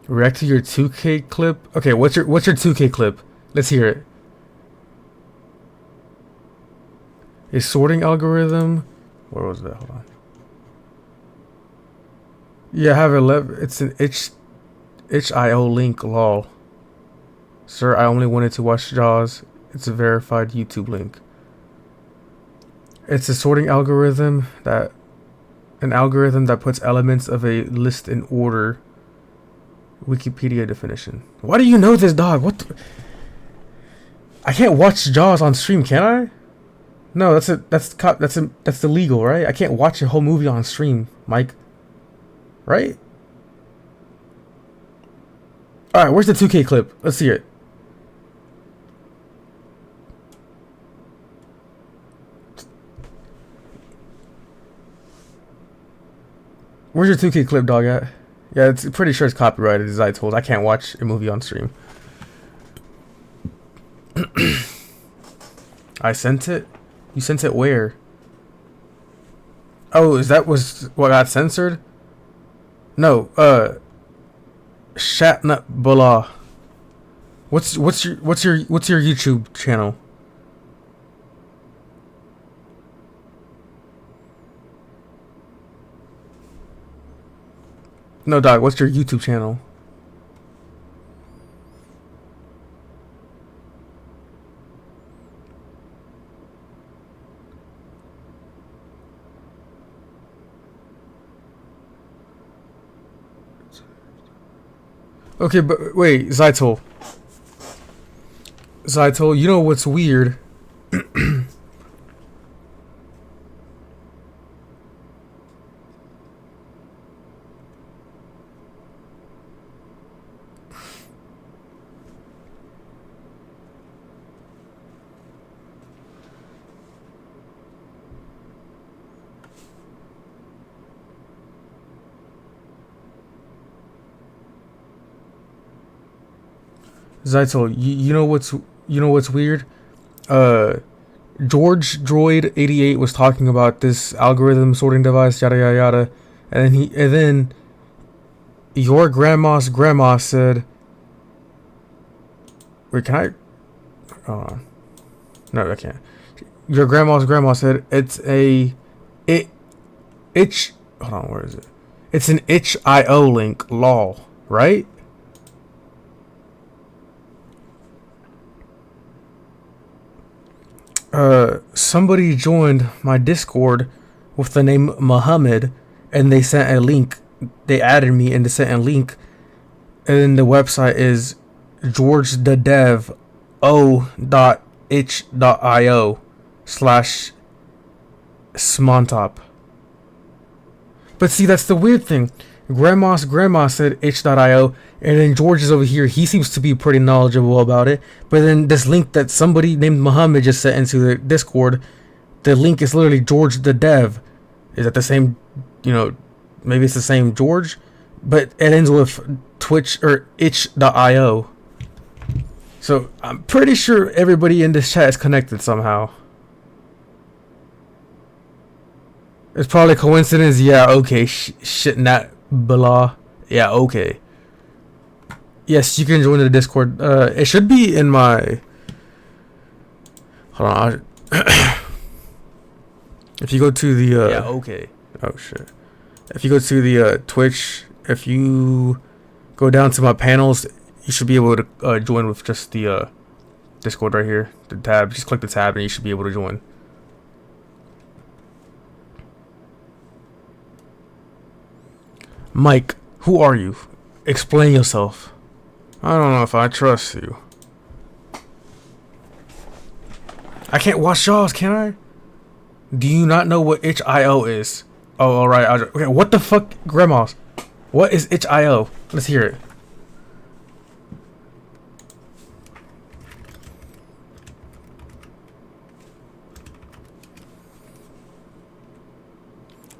React to your 2K clip. Okay, what's your 2K clip? Let's hear it. A sorting algorithm. Where was that? Hold on. Yeah, I have 11. It's an itch.io link. Lol. Sir, I only wanted to watch Jaws. It's a verified YouTube link. It's a sorting algorithm that puts elements of a list in order. Wikipedia definition. Why do you know this, dog? What? I can't watch Jaws on stream, can I? No, that's illegal, right? I can't watch a whole movie on stream, Mike. Right? All right, where's the 2K clip? Let's see it. Where's your 2K clip, dog, at? Yeah, it's pretty sure it's copyrighted, as I told. I can't watch a movie on stream. I sent it? You sent it where? Oh, was what got censored? No, Shatnut Bala. What's your YouTube channel? No, dog, what's your YouTube channel? Okay, but wait, Zytol, you know what's weird? Zytol, you know what's weird? George Droid 88 was talking about this algorithm sorting device, yada yada yada, and then your grandma's grandma said, "Wait, can I? Hold on. No, I can't." Your grandma's grandma said itch. Hold on, where is it? It's an itch.io link. Lol, right? Somebody joined my Discord with the name Muhammad, and they sent a link. They added me and they sent a link, and then the website is georgethedev.o.itch.io/smontop. But see, that's the weird thing. Grandma's grandma said itch.io, and then George is over here. He seems to be pretty knowledgeable about it. But then this link that somebody named Muhammad just sent into the Discord, the link is literally George the Dev. Is that the same, maybe it's the same George? But it ends with Twitch or itch.io. So I'm pretty sure everybody in this chat is connected somehow. It's probably coincidence. Yeah, okay. Shit, not blah. Yeah, okay. Yes, you can join the Discord. It should be in my... Hold on. If you go to the... Yeah, okay. Oh, shit. If you go to the Twitch, if you go down to my panels, you should be able to join with just the Discord right here. The tab. Just click the tab and you should be able to join. Mike, who are you? Explain yourself. I don't know if I trust you. I can't watch Jaws, can I? Do you not know what itch.io is? Oh, alright. Okay, what the fuck? Grandma's. What is itch.io? Let's hear it.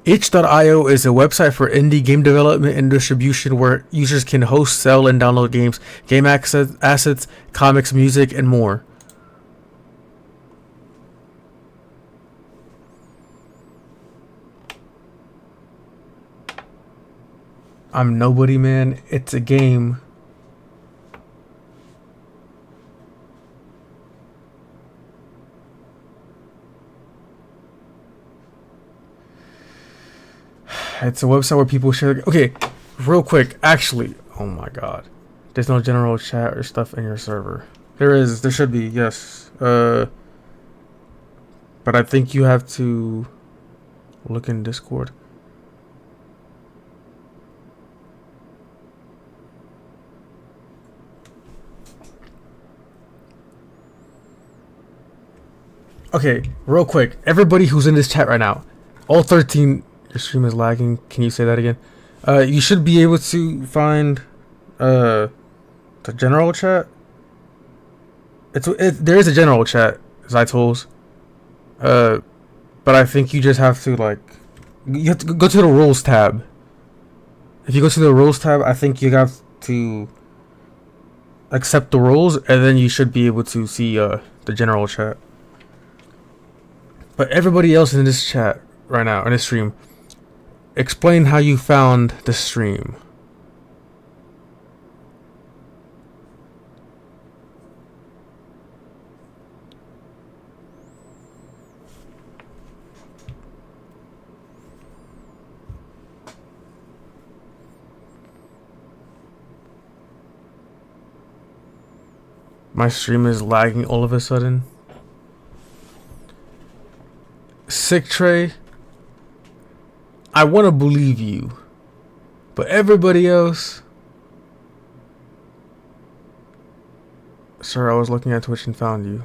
Itch.io is a website for indie game development and distribution where users can host, sell, and download games, game assets, comics, music, and more. I'm nobody, man. It's a game. It's a website where people share. Okay, real quick. Actually, oh my god, there's no general chat or stuff in your server. There is. There should be. Yes. But I think you have to look in Discord. Okay, real quick. Everybody who's in this chat right now, all 13. Your stream is lagging. Can you say that again? You should be able to find the general chat. There is a general chat, Zytools. But I think you just have to you have to go to the rules tab. If you go to the rules tab, I think you have to accept the rules, and then you should be able to see the general chat. But everybody else in this chat right now, in this stream, explain how you found the stream. My stream is lagging all of a sudden. Sick Trey, I want to believe you, but everybody else. Sir, I was looking at Twitch and found you.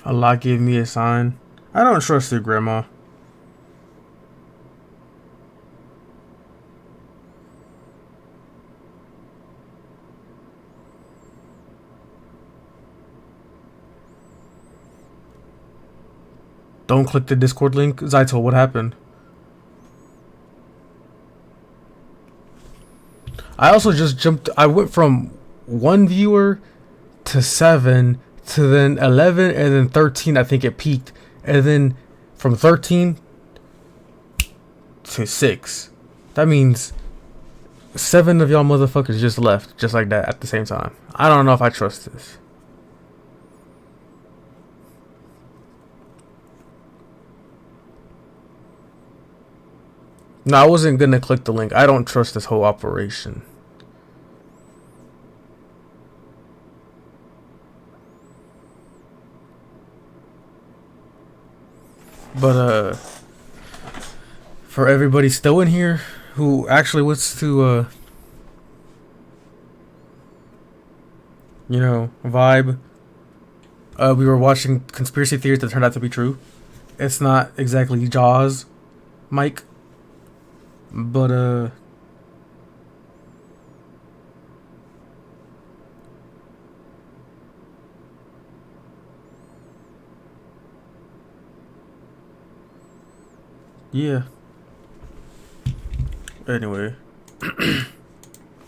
Allah gave me a sign. I don't trust your grandma. Don't click the Discord link. Zyto, what happened? I also just jumped. I went from 1 viewer to 7 to then 11 and then 13. I think it peaked. And then from 13 to 6. That means 7 of y'all motherfuckers just left just like that at the same time. I don't know if I trust this. No, I wasn't gonna click the link. I don't trust this whole operation. But for everybody still in here who actually wants to you know, vibe, we were watching conspiracy theories that turned out to be true. It's not exactly Jaws, Mike. But yeah. Anyway.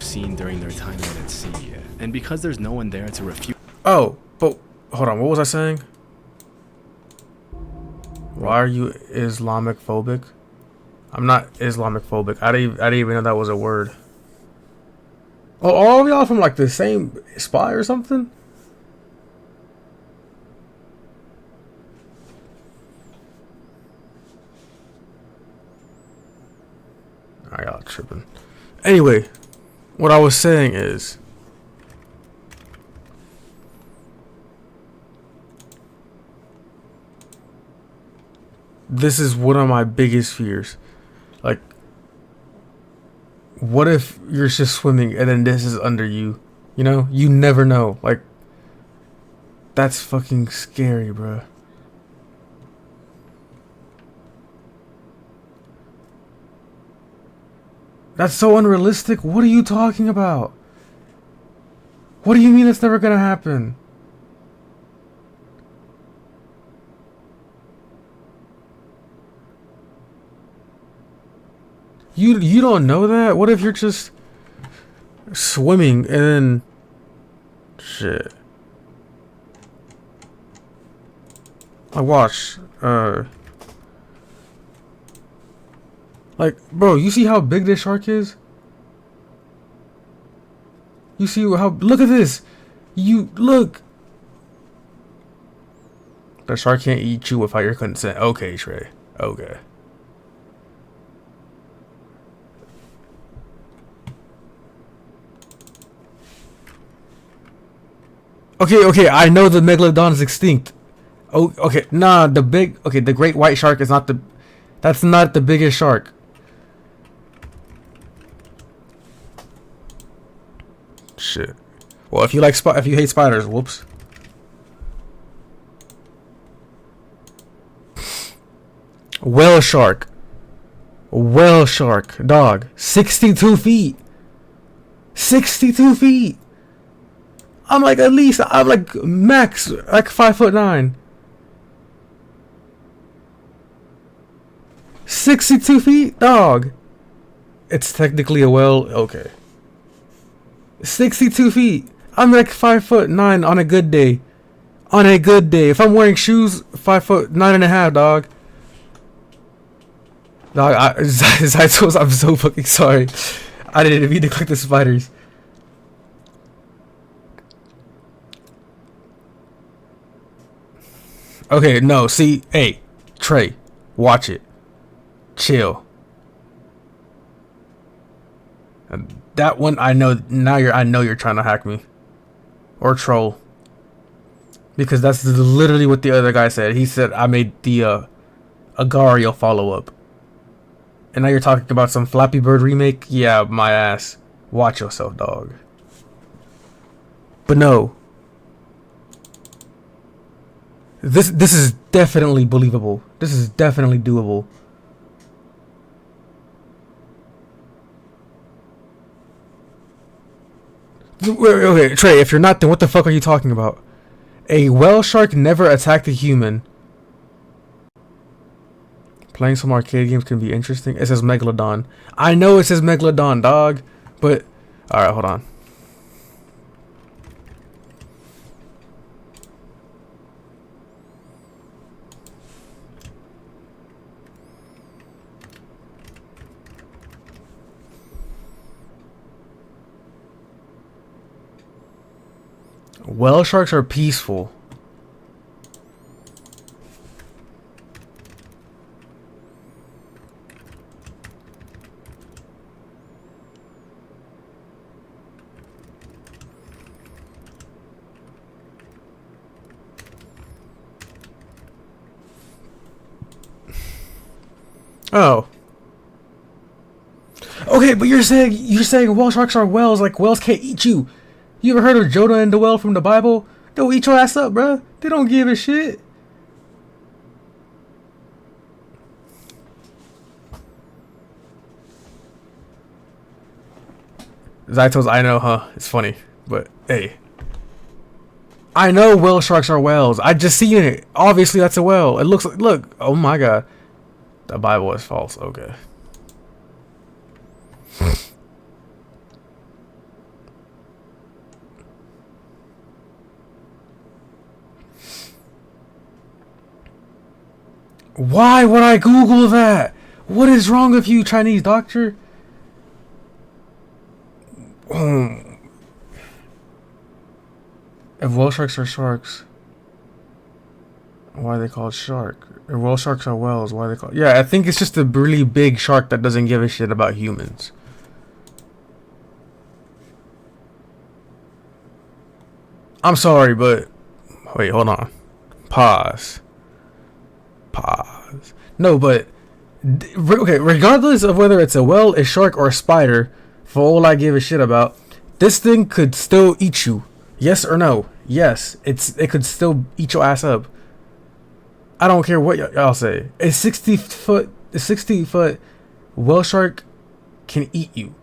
Seen during their time out at sea, and because there's no one there to refute. Oh, but hold on. What was I saying? Why are you Islamic phobic? I'm not Islamic phobic. I didn't even know that was a word. Oh, all of y'all from like the same spot or something? Alright, y'all tripping. Anyway, what I was saying is, this is one of my biggest fears. Like, what if you're just swimming and then this is under you? You know? You never know. Like, that's fucking scary, bruh. That's so unrealistic. What are you talking about? What do you mean it's never gonna happen? You don't know that? What if you're just swimming and then shit? I watch. Like, bro, you see how big this shark is? You see how? Look at this. You look. The shark can't eat you without your consent. Okay, Trey. Okay. Okay, I know the megalodon is extinct. Oh, okay, nah, the great white shark is not that's not the biggest shark. Shit. Well, if you hate spiders, whoops. Whale shark, dog, 62 feet. 62 feet. I'm like max like 5'9". 62 feet, dog. It's technically a whale. Okay. 62 feet. I'm like 5'9" on a good day. On a good day, if I'm wearing shoes, 5'9.5", dog. Dog, Zaitos, I'm so fucking sorry. I didn't mean to click the spiders. Okay, no, see, hey, Trey, watch it. Chill. And that one, I know you're trying to hack me or troll, because that's literally what the other guy said. He said I made the Agario follow up, and now you're talking about some Flappy Bird remake. Yeah, my ass. Watch yourself, dog. But no. This is definitely believable. This is definitely doable. Okay, Trey, if you're not, then what the fuck are you talking about? A whale shark never attacked a human. Playing some arcade games can be interesting. It says Megalodon. I know it says Megalodon, dog. But, alright, hold on. Whale sharks are peaceful. Oh. Okay, but you're saying whale sharks are whales, like whales can't eat you. You ever heard of Jonah and the whale from the Bible? They'll eat your ass up, bruh. They don't give a shit. Zaitos, I know, huh? It's funny, but hey. I know whale sharks are whales. I just seen it. Obviously, that's a whale. It looks like, look. Oh my god. The Bible is false. Okay. Why would I Google that? What is wrong with you, Chinese doctor? If whale sharks are sharks, why are they called shark? If whale sharks are whales, why are they called... Yeah, I think it's just a really big shark that doesn't give a shit about humans. I'm sorry, but... Wait, hold on. Pause. No, but... Okay, regardless of whether it's a whale, a shark, or a spider, for all I give a shit about, this thing could still eat you. Yes or no? Yes, it could still eat your ass up. I don't care what y'all say. A 60-foot whale shark can eat you.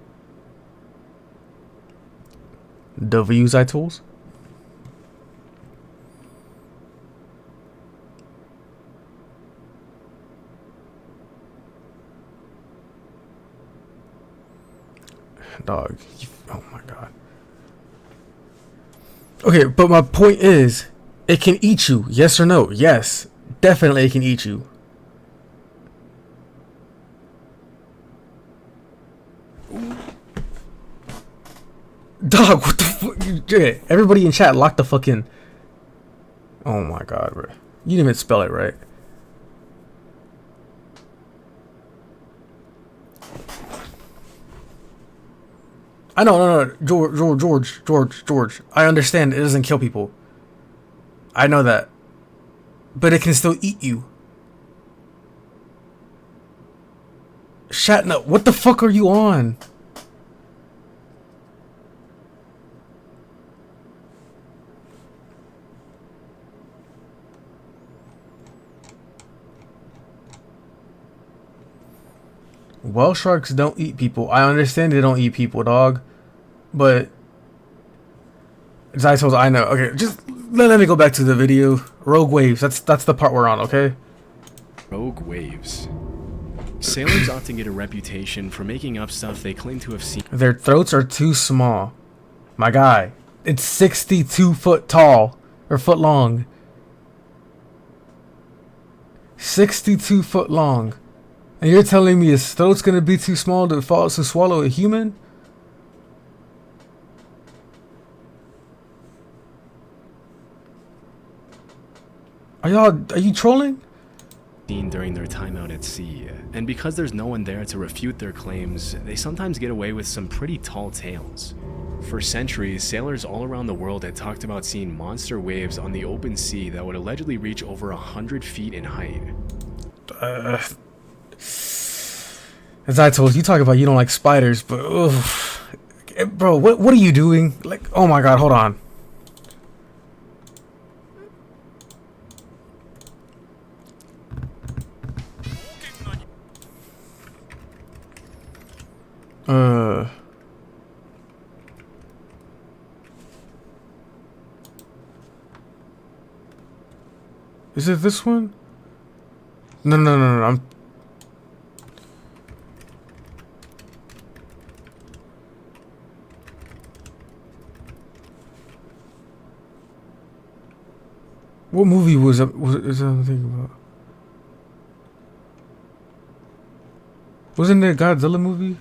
W's I tools. Dog. Oh my god. Okay, but my point is, it can eat you. Yes or no? Yes. Definitely it can eat you. Dog, what the fuck? Okay, everybody in chat, lock the fuck in. Oh my god, bro. You didn't even spell it right. I know, no, George. I understand it doesn't kill people. I know that. But it can still eat you. Shatna, what the fuck are you on? Whale sharks don't eat people. I understand they don't eat people, dog. But as I told, I know. Okay, just let me go back to the video. Rogue waves. That's the part we're on. Okay. Rogue waves. Sailors often get a reputation for making up stuff they claim to have seen. Their throats are too small. My guy, it's 62 foot tall or foot long. 62 foot long. And you're telling me his throat's gonna be too small to swallow a human? Are you trolling? During their time out at sea, and because there's no one there to refute their claims, they sometimes get away with some pretty tall tales. For centuries, sailors all around the world had talked about seeing monster waves on the open sea that would allegedly reach over 100 feet in height. As I told you, talk about you don't like spiders, but bro, what are you doing? Like, oh my god, hold on. Is it this one? No, I'm... What movie is that I'm thinking about? Wasn't there a Godzilla movie?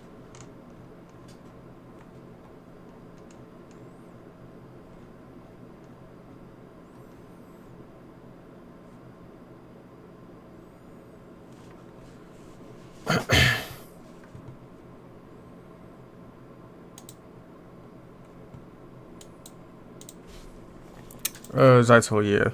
Zaito, yeah.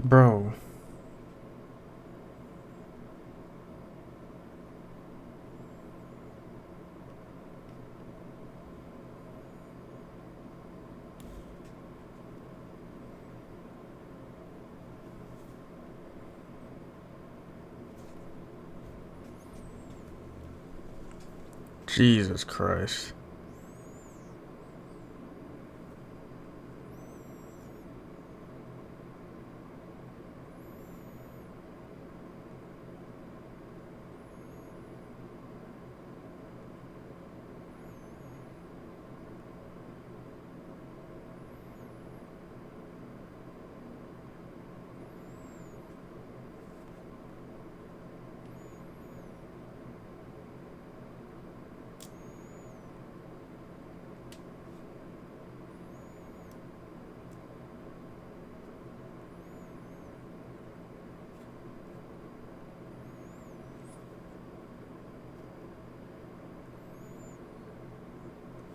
Bro. Jesus Christ.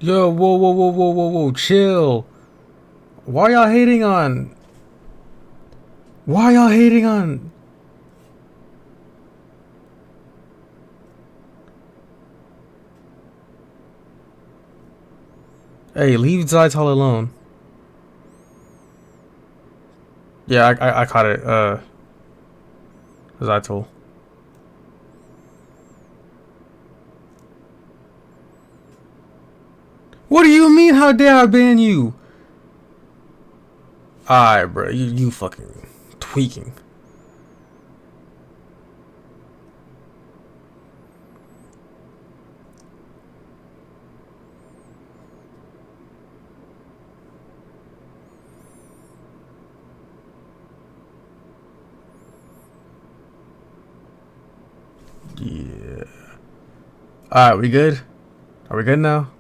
Yo, whoa, chill. Why y'all hating on? Why y'all hating on? Hey, leave Zytol alone. Yeah, I caught it. Zytol. What do you mean? How dare I ban you? Alright, bro. You fucking tweaking. Yeah. Alright, we good? Are we good now?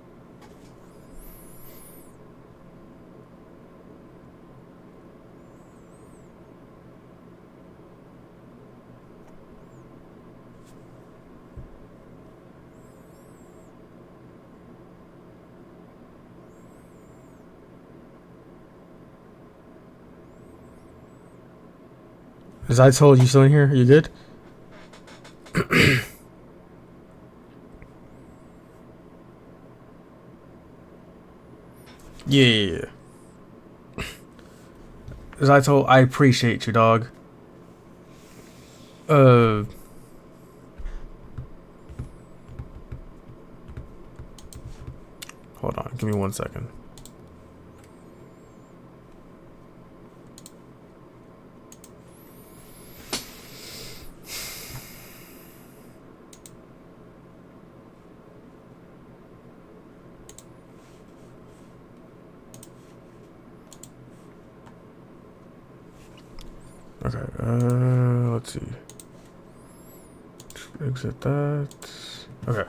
As I told you, still in here? You good? Yeah. As I told, I appreciate you, dog. Hold on, give me 1 second. Okay, let's see. Exit that. Okay.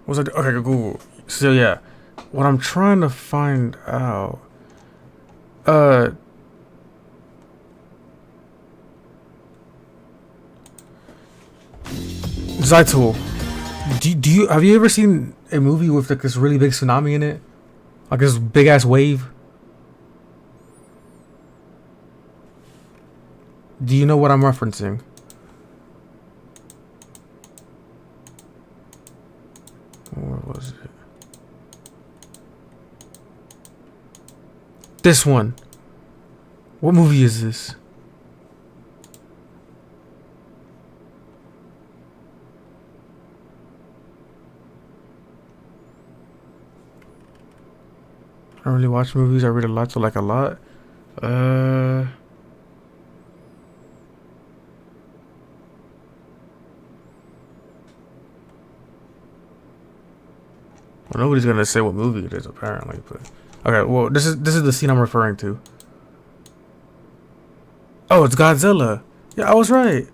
What's I do? Okay, Google. So yeah, what I'm trying to find out. Zytol, do you have you ever seen a movie with like this really big tsunami in it, like this big ass wave? Do you know what I'm referencing? Where was it? This one. What movie is this? I don't really watch movies. I read a lot, so like a lot. Well, nobody's gonna say what movie it is apparently, but okay. Well, this is the scene I'm referring to. Oh, it's Godzilla. Yeah, I was right.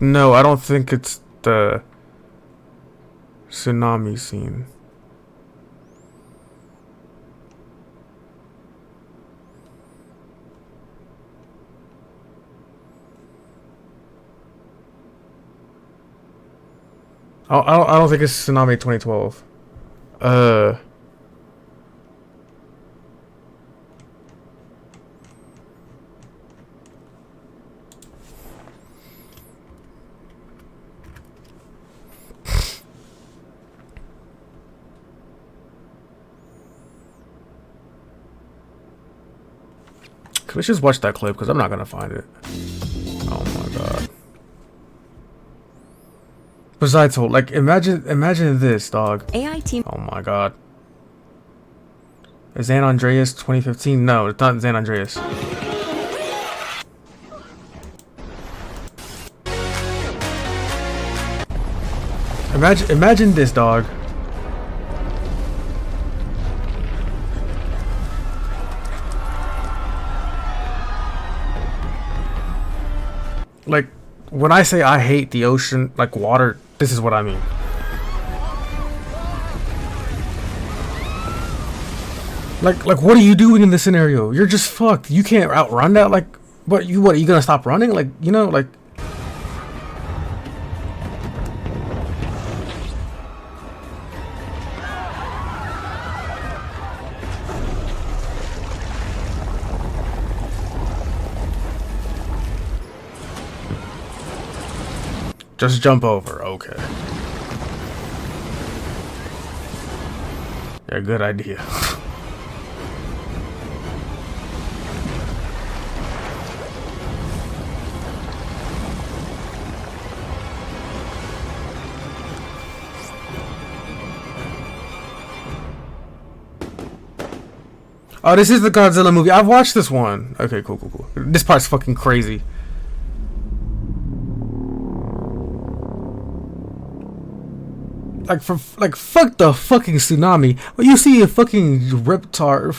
No, I don't think it's the tsunami scene. I don't think it's Tsunami 2012. Well, Let's just watch that clip because I'm not gonna find it. Oh my god. Besides, like imagine this, dog. AI team. Oh my god. Is San Andreas 2015? No, it's not San Andreas. Imagine this, dog. Like, when I say I hate the ocean, like water, this is what I mean. Like what are you doing in this scenario? You're just fucked. You can't outrun that. Like, what are you gonna stop running? Like, you know, like. Just jump over. Okay. Yeah, good idea. Oh, this is the Godzilla movie. I've watched this one. Okay, cool. This part's fucking crazy. Like, fuck the fucking tsunami. Well, you see a fucking Reptar,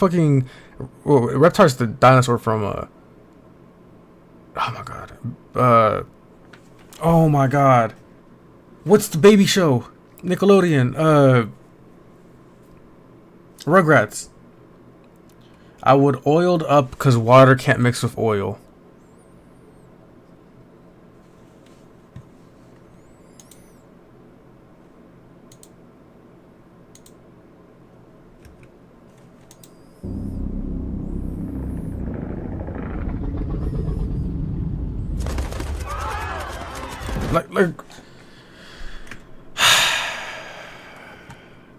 Reptar's the dinosaur from, oh my god. Oh my god. What's the baby show? Nickelodeon, Rugrats. I would oiled up because water can't mix with oil. Like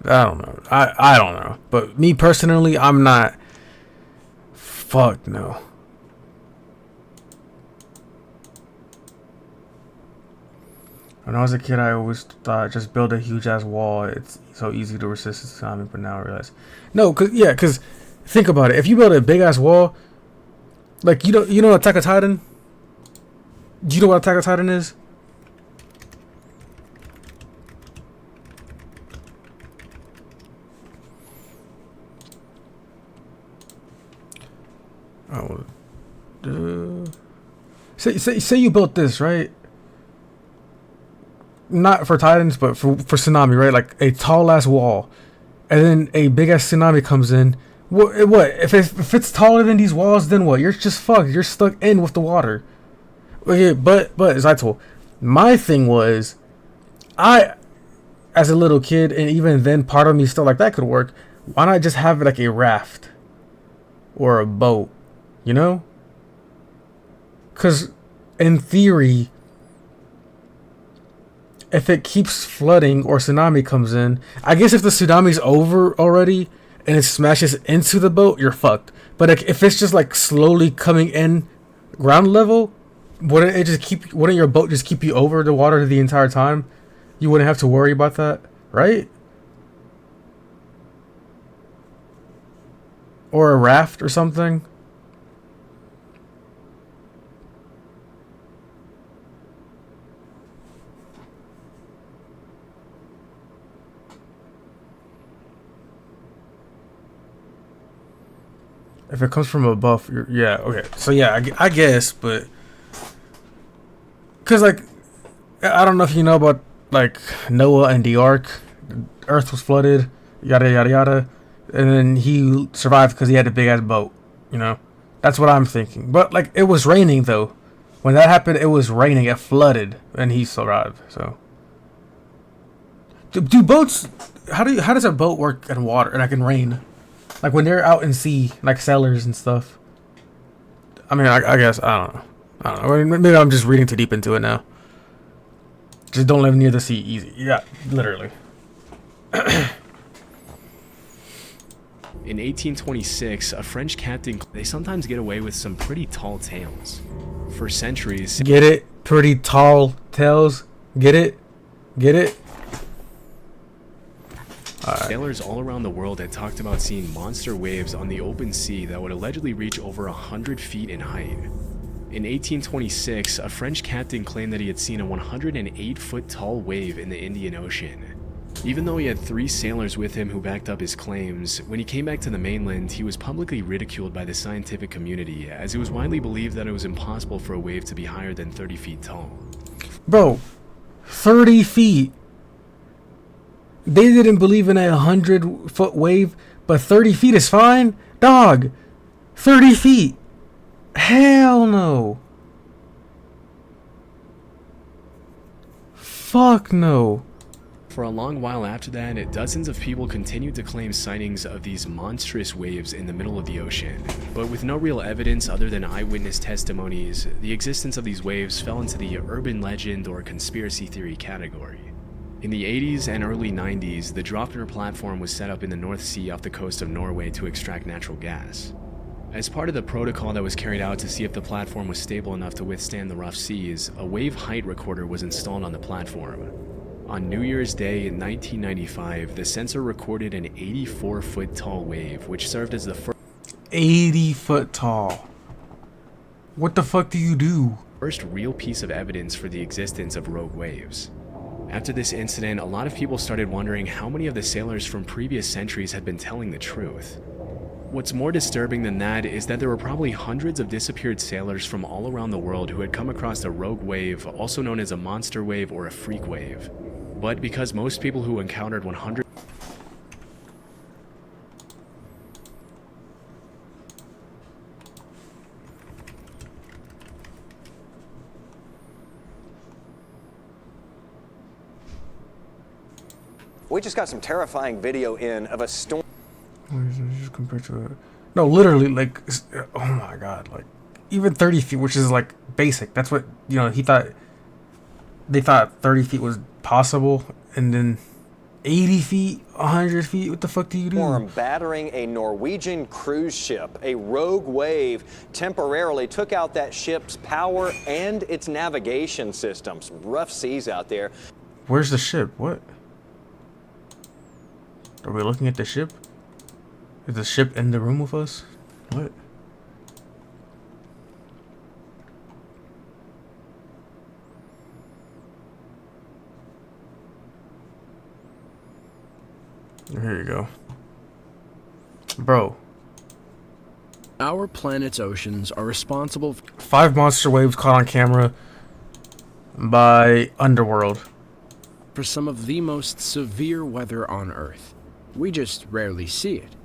I don't know. I don't know. But me personally, I'm not. Fuck no. When I was a kid, I always thought just build a huge ass wall. It's so easy to resist the tsunami, but now I realize no, cause think about it. If you build a big ass wall, like you know Attack of Titan. Do you know what Attack of Titan is? Oh, say you built this, right? Not for Titans, but for tsunami, right? Like a tall ass wall, and then a big ass tsunami comes in. What if it's taller than these walls? Then what? You're just fucked. You're stuck in with the water. Okay, but as I told, my thing was, as a little kid, and even then, part of me still like that could work. Why not just have like a raft or a boat? You know? Because, in theory, if it keeps flooding or tsunami comes in, I guess if the tsunami's over already and it smashes into the boat, you're fucked. But if it's just like slowly coming in ground level, wouldn't your boat just keep you over the water the entire time? You wouldn't have to worry about that, right? Or a raft or something. If it comes from above, yeah, okay. So yeah, I guess, but because like I don't know if you know about like Noah and the Ark. Earth was flooded, yada yada yada, and then he survived because he had a big ass boat. You know, that's what I'm thinking. But like it was raining though. When that happened, it was raining. It flooded, and he survived. So, do boats? How does a boat work in water and like in rain? Like when they're out in sea, like sailors and stuff. I mean, I guess I don't know. Maybe I'm just reading too deep into it now. Just don't live near the sea. Easy. Yeah, literally. In 1826, a French captain, they sometimes get away with some pretty tall tales. For centuries, Get it? Pretty tall tales. Get it? Get it? sailors all around the world had talked about seeing monster waves on the open sea that would allegedly reach over 100 feet in height. In 1826, a French captain claimed that he had seen a 108-foot tall wave in the Indian Ocean. Even though he had 3 sailors with him who backed up his claims, when he came back to the mainland, he was publicly ridiculed by the scientific community, as it was widely believed that it was impossible for a wave to be higher than 30 feet tall. Bro, 30 feet. They didn't believe in a 100-foot wave, but 30 feet is fine? Dog, 30 feet. Hell no. Fuck no. For a long while after that, dozens of people continued to claim sightings of these monstrous waves in the middle of the ocean. But with no real evidence other than eyewitness testimonies, the existence of these waves fell into the urban legend or conspiracy theory category. In the 80s and early 90s, the Draupner platform was set up in the North Sea off the coast of Norway to extract natural gas. As part of the protocol that was carried out to see if the platform was stable enough to withstand the rough seas, a wave height recorder was installed on the platform. On New Year's Day in 1995, the sensor recorded an 84-foot tall wave, which served as the first 80 foot tall. What the fuck do you do? first real piece of evidence for the existence of rogue waves. After this incident, a lot of people started wondering how many of the sailors from previous centuries had been telling the truth. What's more disturbing than that is that there were probably hundreds of disappeared sailors from all around the world who had come across a rogue wave, also known as a monster wave or a freak wave. But because most people who encountered 100 We just got some terrifying video in of a storm. Just compared to it. No, literally, like, oh my god, like, even 30 feet, which is like basic. That's what, you know, they thought 30 feet was possible, and then 80 feet, 100 feet, what the fuck do you do? Storm battering a Norwegian cruise ship. A rogue wave temporarily took out that ship's power and its navigation system. Some rough seas out there. Where's the ship? What? Are we looking at the ship? Is the ship in the room with us? What? Here you go. Bro. Our planet's oceans are responsible for 5 monster waves caught on camera by Underworld. some of the most severe weather on Earth. We just rarely see it.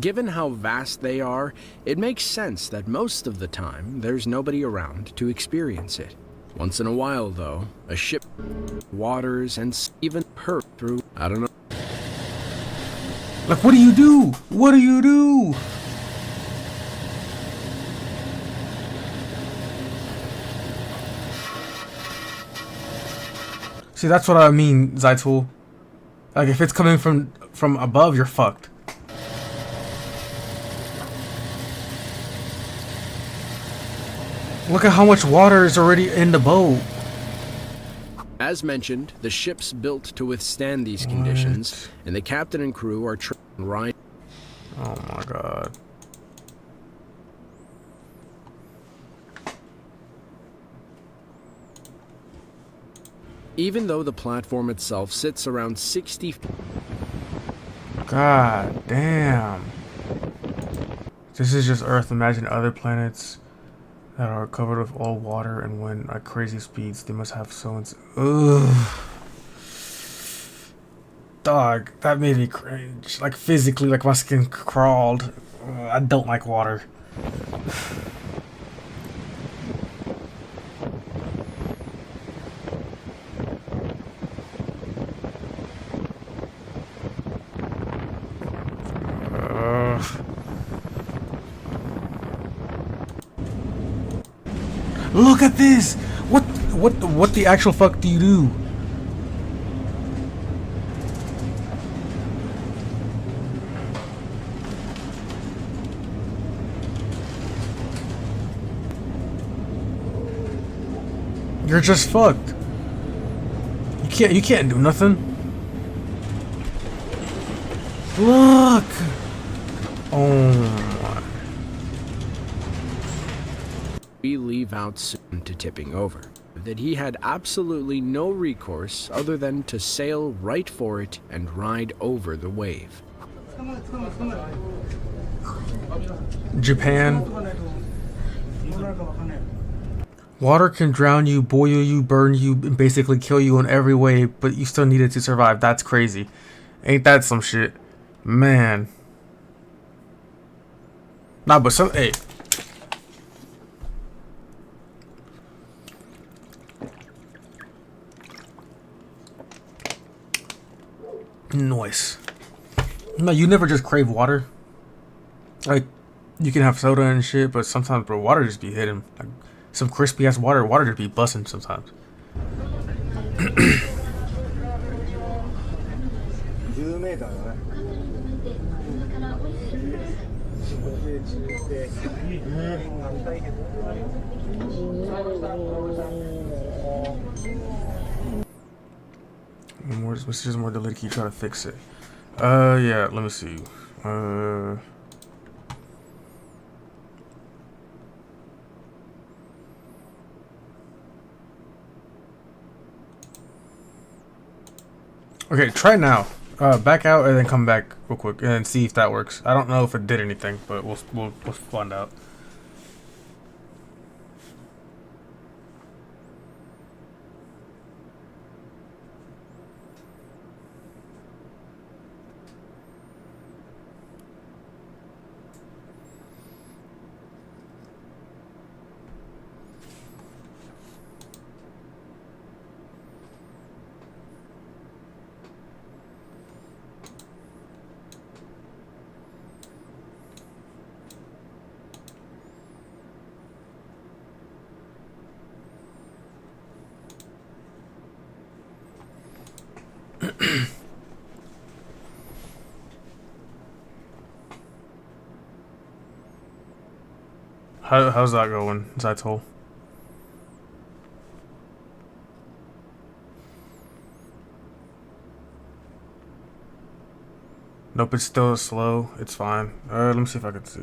Given how vast they are, it makes sense that most of the time there's nobody around to experience it. Once in a while, though, a ship, waters, and even her through, I don't know. Like, what do you do? What do you do? See, that's what I mean, Zaitul. Like, if it's coming from above, you're fucked. Look at how much water is already in the boat. As mentioned, the ship's built to withstand these conditions, and the captain and crew are trained right. Oh my god. Even though the platform itself sits around 60 feet. God damn. This is just Earth. Imagine other planets that are covered with all water and wind at crazy speeds. They must have so and so. Ugh. Dog, that made me cringe. Like, physically, like my skin crawled. I don't like water. Look at this! What the actual fuck do you do? You're just fucked. You can't do nothing. Look. Oh my. We leave out soon to tipping over that he had absolutely no recourse other than to sail right for it and ride over the wave. Japan. Water can drown you, boil you, burn you, and basically kill you in every way, but you still need it to survive. That's crazy. Ain't that some shit? Man. Nah, but some... Hey. Nice. No, you never just crave water. Like, you can have soda and shit, but sometimes, bro, water just be hitting. Like, some crispy ass water just be busting sometimes. This is more delayed. Can you try to fix it? Yeah, let me see. Okay, try now. Back out and then come back real quick and see if that works. I don't know if it did anything, but we'll find out. How's that going, Zytol? Nope, it's still slow. It's fine. Let me see if I can see.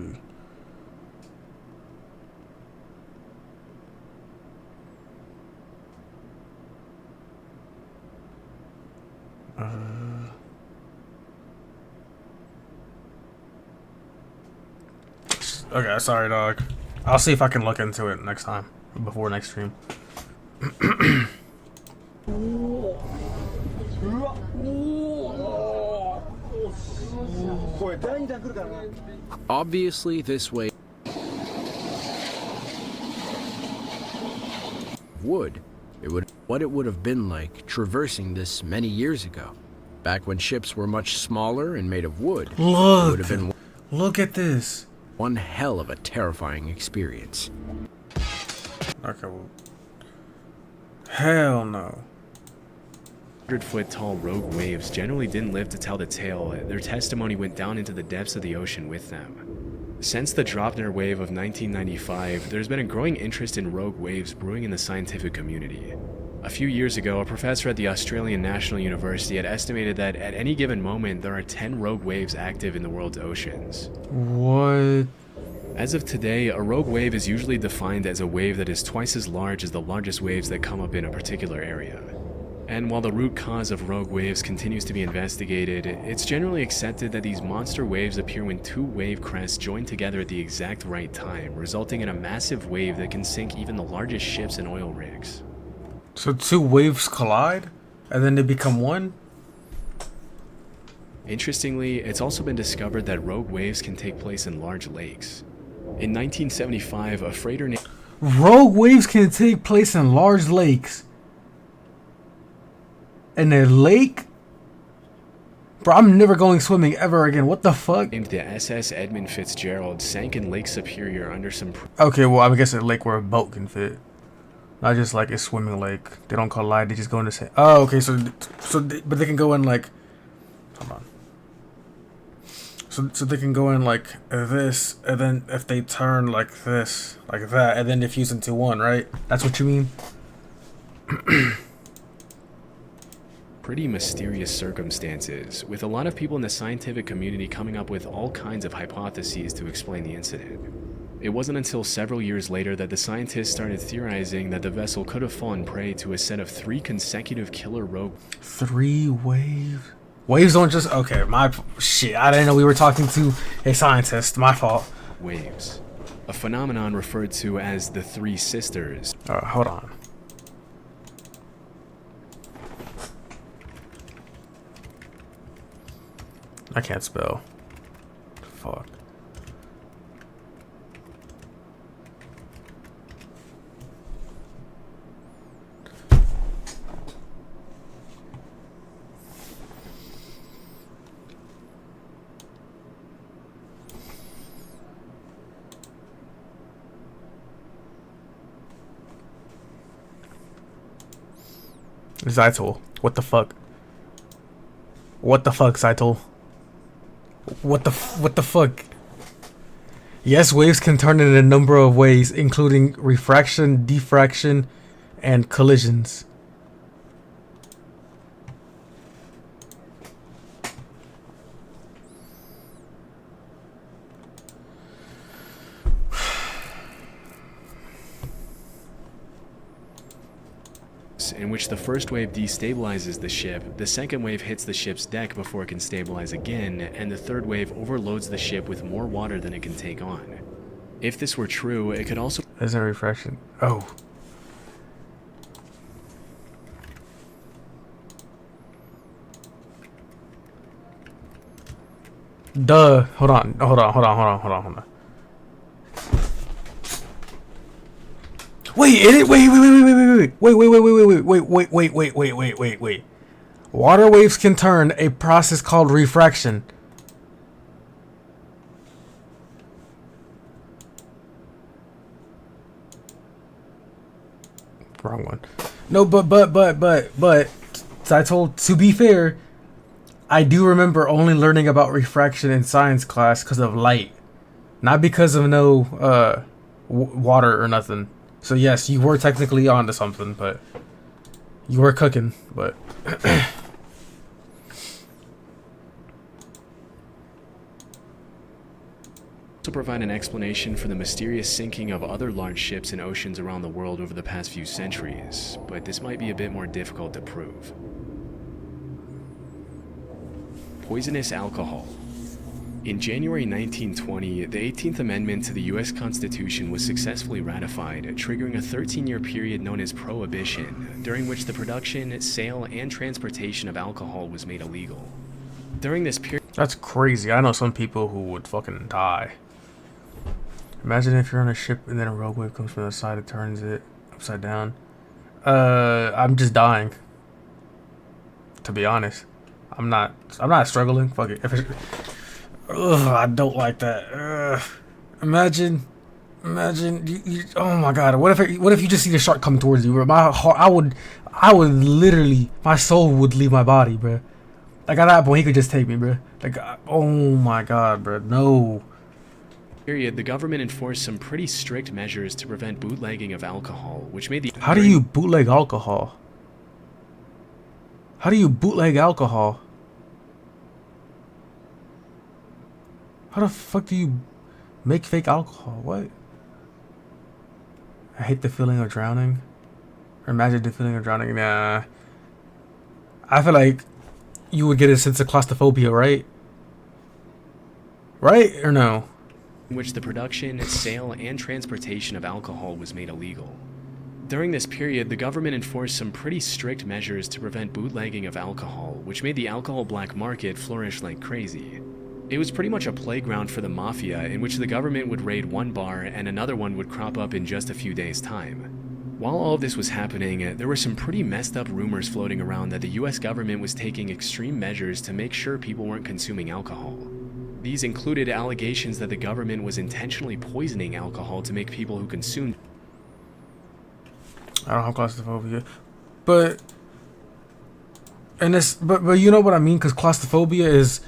Okay, sorry, dog. I'll see if I can look into it next time, before next stream. Obviously, this way would what it would have been like traversing this many years ago, back when ships were much smaller and made of wood. Look, it would have been look at this. One hell of a terrifying experience. Okay, well, hell no. 100-foot tall rogue waves generally didn't live to tell the tale. Their testimony went down into the depths of the ocean with them. Since the Dropner wave of 1995, there's been a growing interest in rogue waves brewing in the scientific community. A few years ago, a professor at the Australian National University had estimated that at any given moment there are 10 rogue waves active in the world's oceans. What? As of today, a rogue wave is usually defined as a wave that is twice as large as the largest waves that come up in a particular area. And while the root cause of rogue waves continues to be investigated, it's generally accepted that these monster waves appear when two wave crests join together at the exact right time, resulting in a massive wave that can sink even the largest ships and oil rigs. So two waves collide, and then they become one? Interestingly, it's also been discovered that rogue waves can take place in large lakes. In 1975, a freighter named... Rogue waves can take place in large lakes. In a lake? Bro, I'm never going swimming ever again. What the fuck? named the SS Edmund Fitzgerald sank in Lake Superior under some... Okay, well, I guess a lake where a boat can fit. Not just like a swimming lake. They don't collide, they just go in the same... Oh, okay, but they can go in like... Hold on. So they can go in like this, and then if they turn like this, like that, and then they fuse into one, right? That's what you mean? Pretty mysterious circumstances, with a lot of people in the scientific community coming up with all kinds of hypotheses to explain the incident. It wasn't until several years later that the scientists started theorizing that the vessel could have fallen prey to a set of 3 consecutive killer rogue... 3 waves? Waves don't just... Okay, my... Shit, I didn't know we were talking to a scientist. My fault. waves. A phenomenon referred to as the Three Sisters. Hold on. I can't spell. Fuck. Zytol. What the fuck? What the fuck, Zytol? What the fuck? Yes, waves can turn in a number of ways, including refraction, diffraction, and collisions. In which the first wave destabilizes the ship, the second wave hits the ship's deck before it can stabilize again, and the third wave overloads the ship with more water than it can take on. If this were true, it could also... There's a refraction. Oh. Duh. Hold on. Wait. Water waves can turn a process called refraction. Wrong one. No, but I told, to be fair, I do remember only learning about refraction in science class because of light, not because of no water or nothing. So yes, you were technically onto something, but you were cooking, but to provide an explanation for the mysterious sinking of other large ships in oceans around the world over the past few centuries, but this might be a bit more difficult to prove. Poisonous alcohol. In January 1920, the 18th Amendment to the U.S. Constitution was successfully ratified, triggering a 13-year period known as Prohibition, during which the production, sale, and transportation of alcohol was made illegal. During this period... That's crazy. I know some people who would fucking die. Imagine if you're on a ship and then a rogue wave comes from the side and turns it upside down. I'm just dying. To be honest. I'm not struggling. Fuck it. Ugh, I don't like that. Imagine you, oh my god, what if you just see the shark coming towards you, bro? My heart, I would literally, my soul would leave my body, bro. Like at that point, he could just take me, bro. Like, oh my god, bro, no. Period, the government enforced some pretty strict measures to prevent bootlegging of alcohol, which made the... How do you bootleg alcohol? How do you bootleg alcohol? How the fuck do you make fake alcohol? What? I hate the feeling of drowning. Or imagine the feeling of drowning. Nah. I feel like you would get a sense of claustrophobia, right? Right? Or no? In which the production, sale, and transportation of alcohol was made illegal. During this period, the government enforced some pretty strict measures to prevent bootlegging of alcohol, which made the alcohol black market flourish like crazy. It was pretty much a playground for the mafia, in which the government would raid one bar and another one would crop up in just a few days' time. While all of this was happening, there were some pretty messed up rumors floating around that the US government was taking extreme measures to make sure people weren't consuming alcohol. These included allegations that the government was intentionally poisoning alcohol to make people who consumed... I don't have claustrophobia, but you know what I mean, because claustrophobia is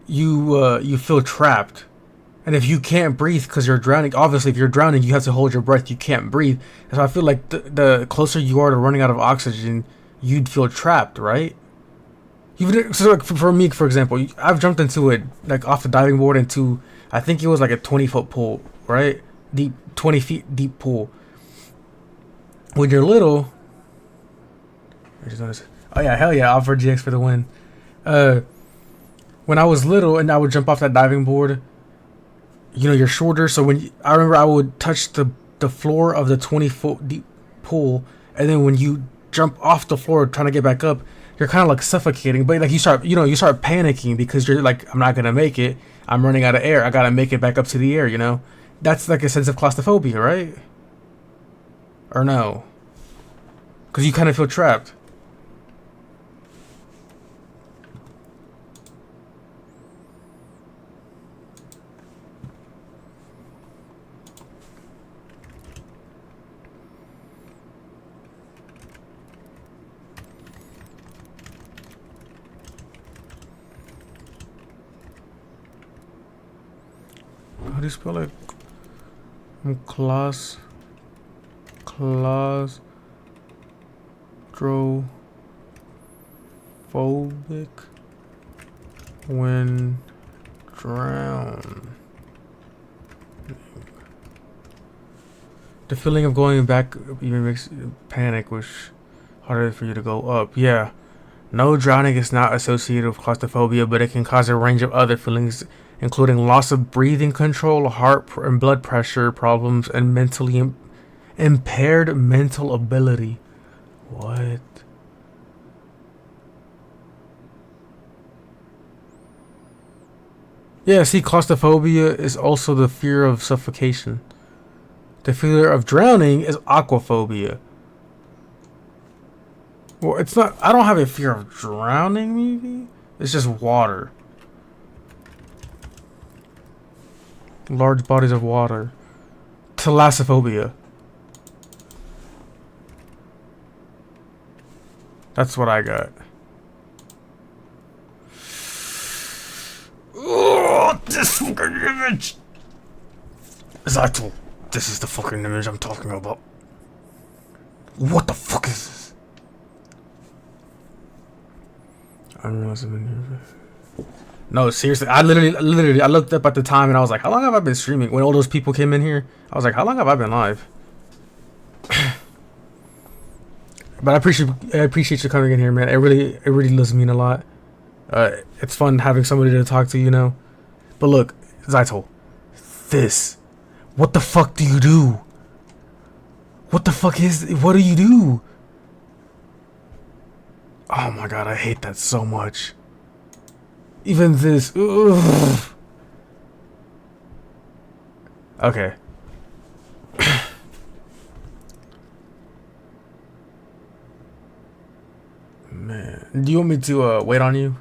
you feel trapped, And if you can't breathe because you're drowning, obviously if you're drowning, you have to hold your breath. You can't breathe. So I feel like the closer you are to running out of oxygen, you'd feel trapped, right? So like for me, for example, I've jumped into it like off the diving board into, I think it was like a 20-foot pool, right? Deep, 20 feet deep pool. When you're little, I just noticed. Oh yeah, hell yeah, Alpha GX for the win. When I was little and I would jump off that diving board, you know, you're shorter, so I remember I would touch the floor of the 20-foot deep pool, and then when you jump off the floor trying to get back up, you're kind of like suffocating, but like you start panicking because you're like, I'm not gonna make it. I'm running out of air. I gotta make it back up to the air. You know, that's like a sense of claustrophobia, right? Or no? Because you kind of feel trapped. How do you spell it? Claustrophobic when drowned. The feeling of going back even makes panic, which harder for you to go up. Yeah. No, drowning is not associated with claustrophobia, but it can cause a range of other feelings, including loss of breathing control, heart and blood pressure problems, and mentally impaired mental ability. What? Yeah, see, claustrophobia is also the fear of suffocation. The fear of drowning is aquaphobia. Well, it's not. I don't have a fear of drowning, maybe? It's just water. Large bodies of water. Thalassophobia. That's what I got. Oh, this fucking image! Zato, this is the fucking image I'm talking about. What the fuck is this? I don't realize I'm in here. No, seriously, I literally, I looked up at the time and I was like, how long have I been streaming? When all those people came in here, I was like, how long have I been live? But I appreciate you coming in here, man. It really does mean a lot. It's fun having somebody to talk to, you know. But look, Zaito, this, what the fuck do you do? What the fuck what do you do? Oh my god, I hate that so much. Even this. Ugh. Okay. Man, do you want me to wait on you?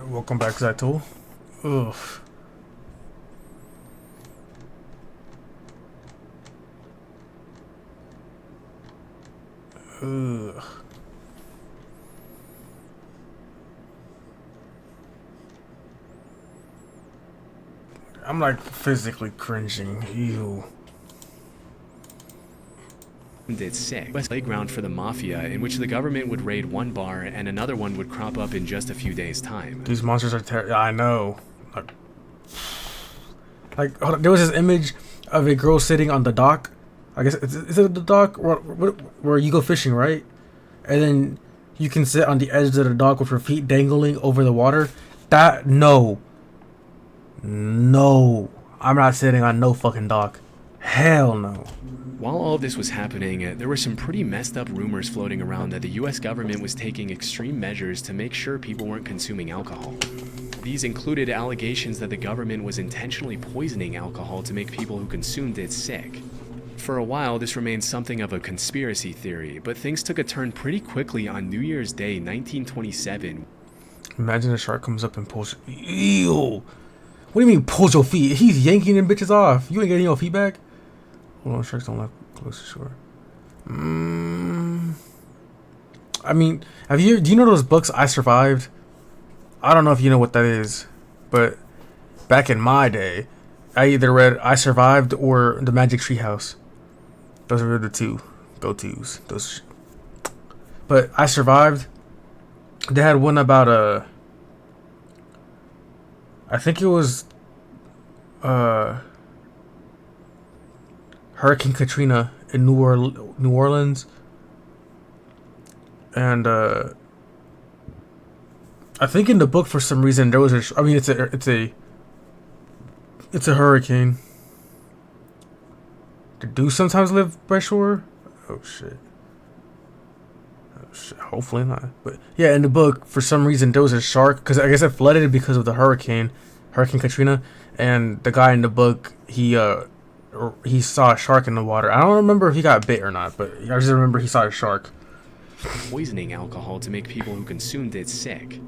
Welcome back, Zaito. Ugh. Ugh. I'm like physically cringing. Ew. It's sick. West playground for the mafia, in which the government would raid one bar and another one would crop up in just a few days' time. These monsters are terrible. I know. Like, hold on, there was this image of a girl sitting on the dock. I guess is it the dock where you go fishing, right? And then you can sit on the edge of the dock with your feet dangling over the water. No, I'm not sitting on no fucking dock. Hell no. While all of this was happening, there were some pretty messed up rumors floating around that the US government was taking extreme measures to make sure people weren't consuming alcohol. These included allegations that the government was intentionally poisoning alcohol to make people who consumed it sick. For a while, this remained something of a conspiracy theory, but things took a turn pretty quickly on New Year's Day, 1927. Imagine a shark comes up and pulls. Ew. What do you mean pulls your feet? He's yanking them bitches off. You ain't getting your feet back? Hold on, sharks don't live close to shore. I mean, do you know those books, I Survived? I don't know if you know what that is, but back in my day, I either read I Survived or The Magic Treehouse. Those were the two go-tos. But I Survived. They had one about I think it was Hurricane Katrina in New Orleans, and I think in the book for some reason there was it's a hurricane. Do sometimes live by shore? Oh shit. Hopefully not. But yeah, in the book, for some reason, there was a shark. Because I guess it flooded because of the Hurricane Katrina. And the guy in the book, he saw a shark in the water. I don't remember if he got bit or not, but I just remember he saw a shark. Poisoning alcohol to make people who consumed it sick.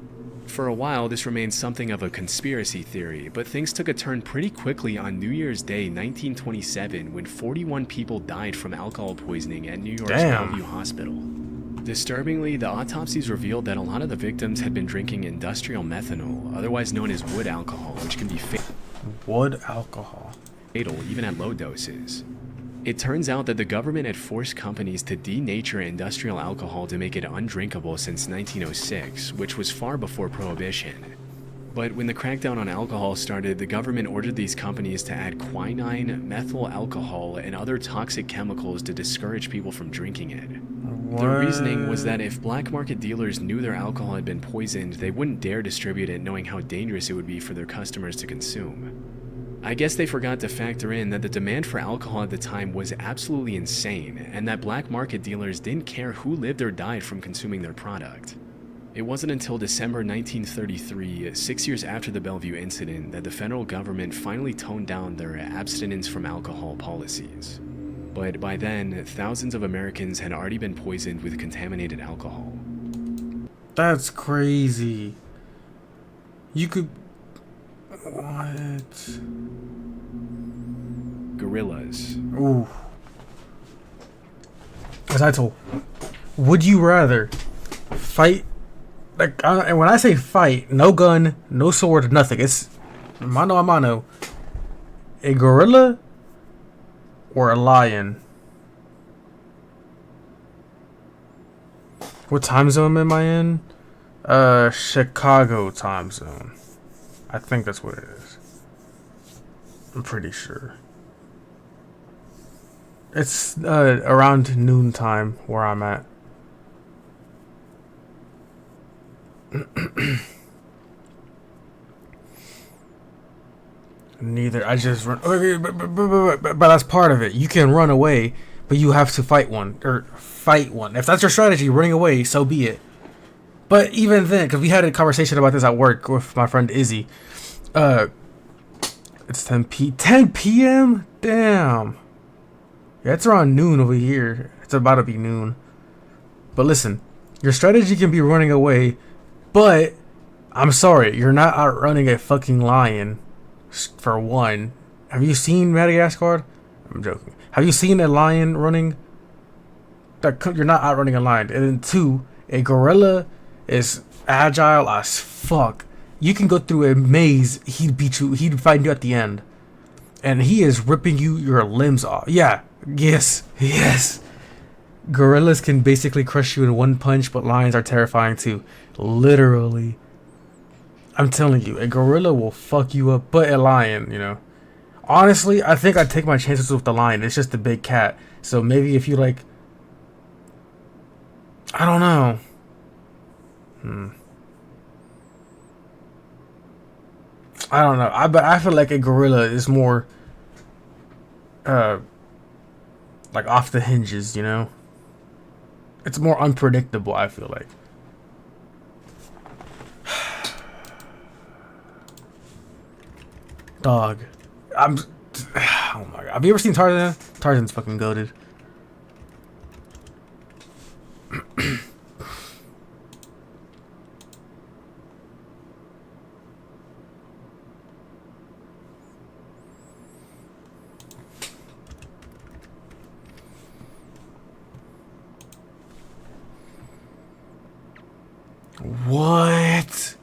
For a while, this remained something of a conspiracy theory, but things took a turn pretty quickly on New Year's Day, 1927, when 41 people died from alcohol poisoning at New York's Bellevue Hospital. Disturbingly, the autopsies revealed that a lot of the victims had been drinking industrial methanol, otherwise known as wood alcohol, which can be fatal even at low doses. It turns out that the government had forced companies to denature industrial alcohol to make it undrinkable since 1906, which was far before Prohibition. But when the crackdown on alcohol started, the government ordered these companies to add quinine, methyl alcohol, and other toxic chemicals to discourage people from drinking it. What? The reasoning was that if black market dealers knew their alcohol had been poisoned, they wouldn't dare distribute it knowing how dangerous it would be for their customers to consume. I guess they forgot to factor in that the demand for alcohol at the time was absolutely insane, and that black market dealers didn't care who lived or died from consuming their product. It wasn't until December 1933, 6 years after the Bellevue incident, that the federal government finally toned down their abstinence from alcohol policies. But by then, thousands of Americans had already been poisoned with contaminated alcohol. That's crazy. You could... What? Gorillas. Ooh. As I told, would you rather fight? Like, and when I say fight, no gun, no sword, nothing. It's mano a mano. A gorilla or a lion? What time zone am I in? Chicago time zone. I think that's what it is. I'm pretty sure. It's around noon time where I'm at. Neither. I just run. But that's part of it. You can run away, but you have to fight one. If that's your strategy, running away, so be it. But even then, because we had a conversation about this at work with my friend Izzy. It's 10 p.m.? Damn. Yeah, it's around noon over here. It's about to be noon. But listen, your strategy can be running away, but I'm sorry, you're not outrunning a fucking lion, for one. Have you seen Madagascar? I'm joking. Have you seen a lion running? You're not outrunning a lion. And then two, a gorilla is agile as fuck. You can go through a maze, he'd beat you, he'd find you at the end. And he is ripping your limbs off. Yeah, yes. Gorillas can basically crush you in one punch, but lions are terrifying too. Literally. I'm telling you, a gorilla will fuck you up, but a lion, you know. Honestly, I think I'd take my chances with the lion. It's just a big cat. So maybe if you like... I don't know. I don't know. But I feel like a gorilla is more... like off the hinges, you know? It's more unpredictable, I feel like. Dog. Oh my god. Have you ever seen Tarzan? Tarzan's fucking goated. What?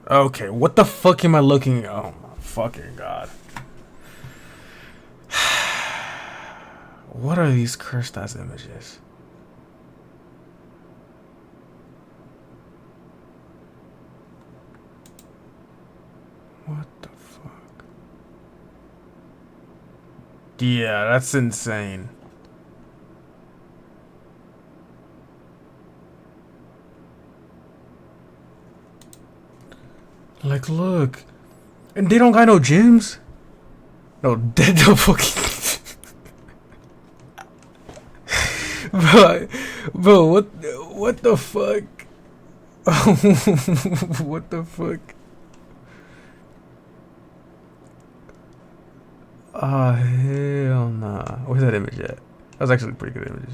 Okay, what the fuck am I looking? Oh my fucking god. What are these cursed ass images? What the fuck? Yeah, that's insane. Like, look. And they don't got no gyms? No, dead no fucking... Bro, what the fuck? What the fuck? Oh, hell nah. Where's that image at? That was actually pretty good images.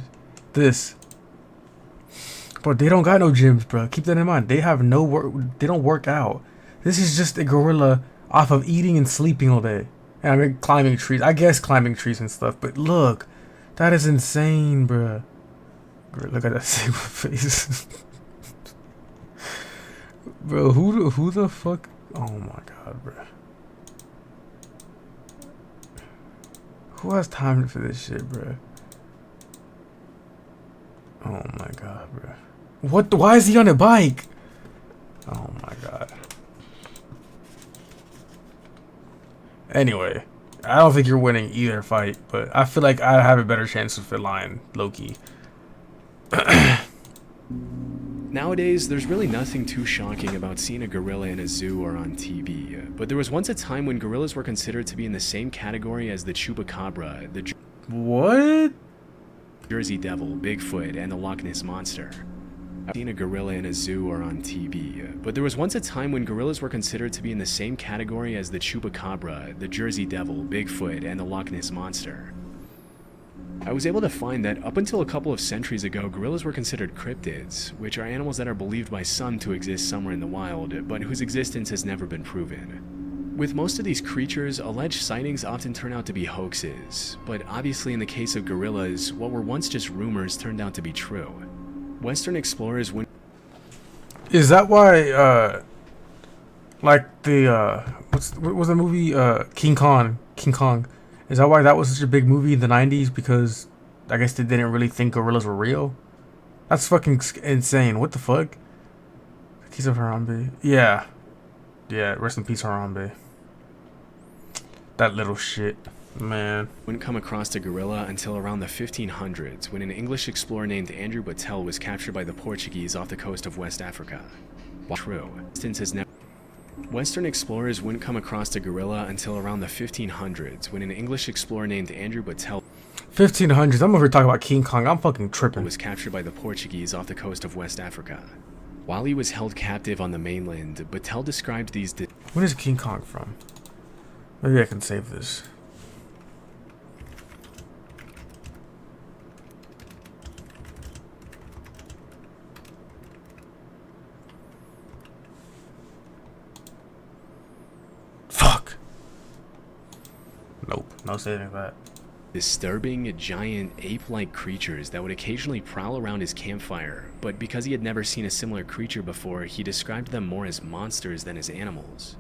This. Bro, they don't got no gyms, bro. Keep that in mind. They have no work. They don't work out. This is just a gorilla off of eating and sleeping all day. And I mean, climbing trees. I guess climbing trees and stuff. But look. That is insane, bro. Look at that same face. Bro, who the fuck? Oh my god, bro. Who has time for this shit, bro? Oh my god, bro. What? Why is he on a bike? Oh my god. Anyway, I don't think you're winning either fight, but I feel like I have a better chance with the lion, low-key. Nowadays, there's really nothing too shocking about seeing a gorilla in a zoo or on TV, but there was once a time when gorillas were considered to be in the same category as the chupacabra, the What? Jersey Devil, Bigfoot, and the Loch Ness Monster. I've seen a gorilla in a zoo or on TV, but there was once a time when gorillas were considered to be in the same category as the Chupacabra, the Jersey Devil, Bigfoot, and the Loch Ness Monster. I was able to find that up until a couple of centuries ago, gorillas were considered cryptids, which are animals that are believed by some to exist somewhere in the wild, but whose existence has never been proven. With most of these creatures, alleged sightings often turn out to be hoaxes, but obviously in the case of gorillas, what were once just rumors turned out to be true. Western explorers went... Is that why, like the, what was the movie, King Kong? Is that why that was such a big movie in the 90s? Because I guess they didn't really think gorillas were real? That's fucking insane. What the fuck? Keys of Harambe. Yeah. Yeah, rest in peace, Harambe. That little shit. Man. Wouldn't come across a gorilla until around the 1500s, when an English explorer named Andrew Battelle was captured by the Portuguese off the coast of West Africa. While true, Western explorers wouldn't come across a gorilla until around the 1500s, when an English explorer named Andrew Battelle 1500s. I'm over here talking about King Kong. I'm fucking tripping. Was captured by the Portuguese off the coast of West Africa. While he was held captive on the mainland, Battelle described these... When is King Kong from? Maybe I can save this. No saving that. Disturbing, giant, ape-like creatures that would occasionally prowl around his campfire, but because he had never seen a similar creature before, he described them more as monsters than as animals.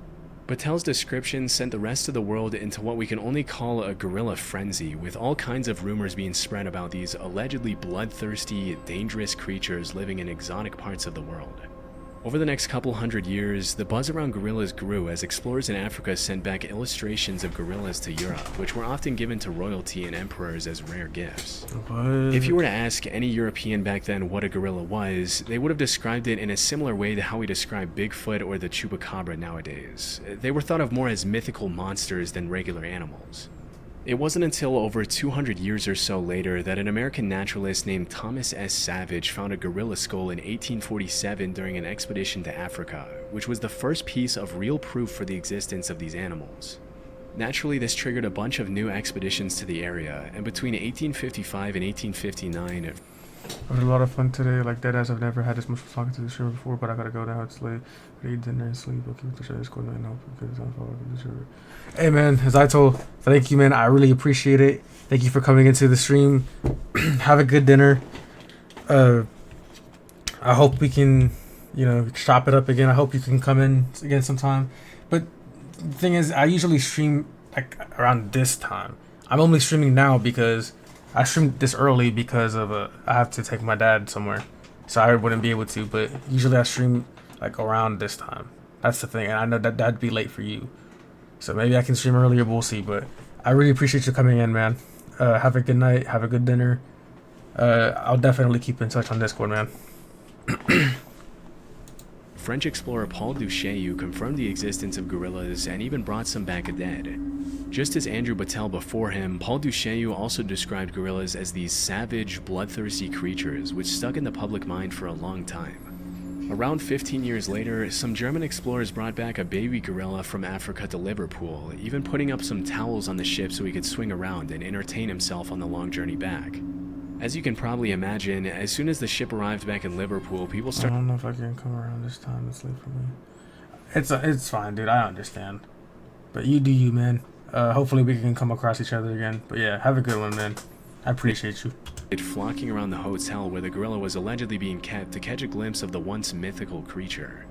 Batel's description sent the rest of the world into what we can only call a gorilla frenzy, with all kinds of rumors being spread about these allegedly bloodthirsty, dangerous creatures living in exotic parts of the world. Over the next couple hundred years, the buzz around gorillas grew as explorers in Africa sent back illustrations of gorillas to Europe, which were often given to royalty and emperors as rare gifts. What? If you were to ask any European back then what a gorilla was, they would have described it in a similar way to how we describe Bigfoot or the chupacabra nowadays. They were thought of more as mythical monsters than regular animals. It wasn't until over 200 years or so later that an American naturalist named Thomas S. Savage found a gorilla skull in 1847 during an expedition to Africa, which was the first piece of real proof for the existence of these animals. Naturally, this triggered a bunch of new expeditions to the area, and between 1855 and 1859, It was a lot of fun today. Like deadass, I've never had this much fun talking to the streamer before, but I gotta go now. It's late. I eat dinner and sleep. I'll keep the show Discord and hope because I'm following the streamer. Hey man, as I told, thank you man. I really appreciate it. Thank you for coming into the stream. Have a good dinner. I hope we can, chop it up again. I hope you can come in again sometime. But the thing is, I usually stream like around this time. I'm only streaming now because I streamed this early because of I have to take my dad somewhere, so I wouldn't be able to. But usually I stream like around this time. That's the thing, and I know that that'd be late for you. So maybe I can stream earlier. We'll see. But I really appreciate you coming in, man. Have a good night. Have a good dinner. I'll definitely keep in touch on Discord, man. French explorer Paul Duchaillu confirmed the existence of gorillas and even brought some back dead. Just as Andrew Battelle before him, Paul Duchaillu also described gorillas as these savage, bloodthirsty creatures which stuck in the public mind for a long time. Around 15 years later, some German explorers brought back a baby gorilla from Africa to Liverpool, even putting up some towels on the ship so he could swing around and entertain himself on the long journey back. As you can probably imagine, as soon as the ship arrived back in Liverpool, people I started— don't know if I can come around this time. It's late for me. It's fine, dude. I understand. But you do you, man. Hopefully we can come across each other again. But yeah, have a good one, man. I appreciate you. flocking around the hotel where the gorilla was allegedly being kept to catch a glimpse of the once mythical creature.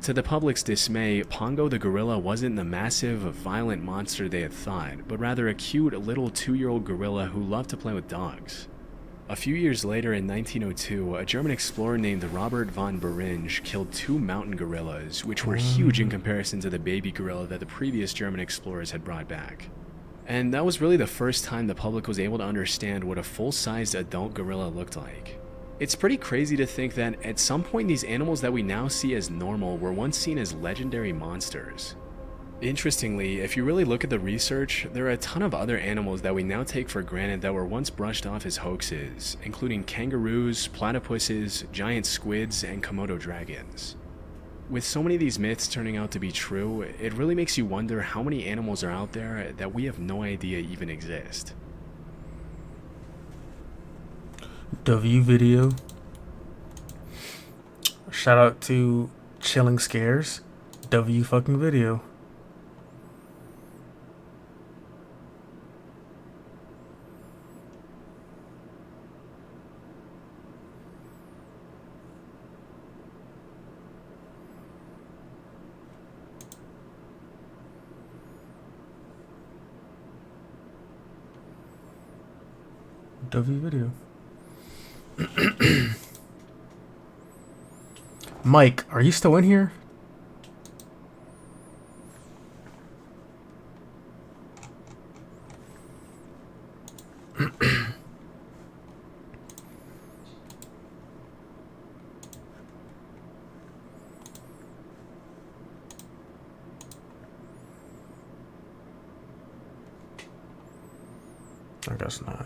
To the public's dismay, Pongo the gorilla wasn't the massive, violent monster they had thought, but rather a cute little 2-year-old gorilla who loved to play with dogs. A few years later in 1902, a German explorer named Robert von Beringe killed 2 mountain gorillas, which were huge in comparison to the baby gorilla that the previous German explorers had brought back. And that was really the first time the public was able to understand what a full-sized adult gorilla looked like. It's pretty crazy to think that at some point these animals that we now see as normal were once seen as legendary monsters. Interestingly, if you really look at the research, there are a ton of other animals that we now take for granted that were once brushed off as hoaxes, including kangaroos, platypuses, giant squids, and Komodo dragons. With so many of these myths turning out to be true, it really makes you wonder how many animals are out there that we have no idea even exist. W video. Shout out to Chilling Scares. W fucking video. W video. Mike, are you still in here? I guess not.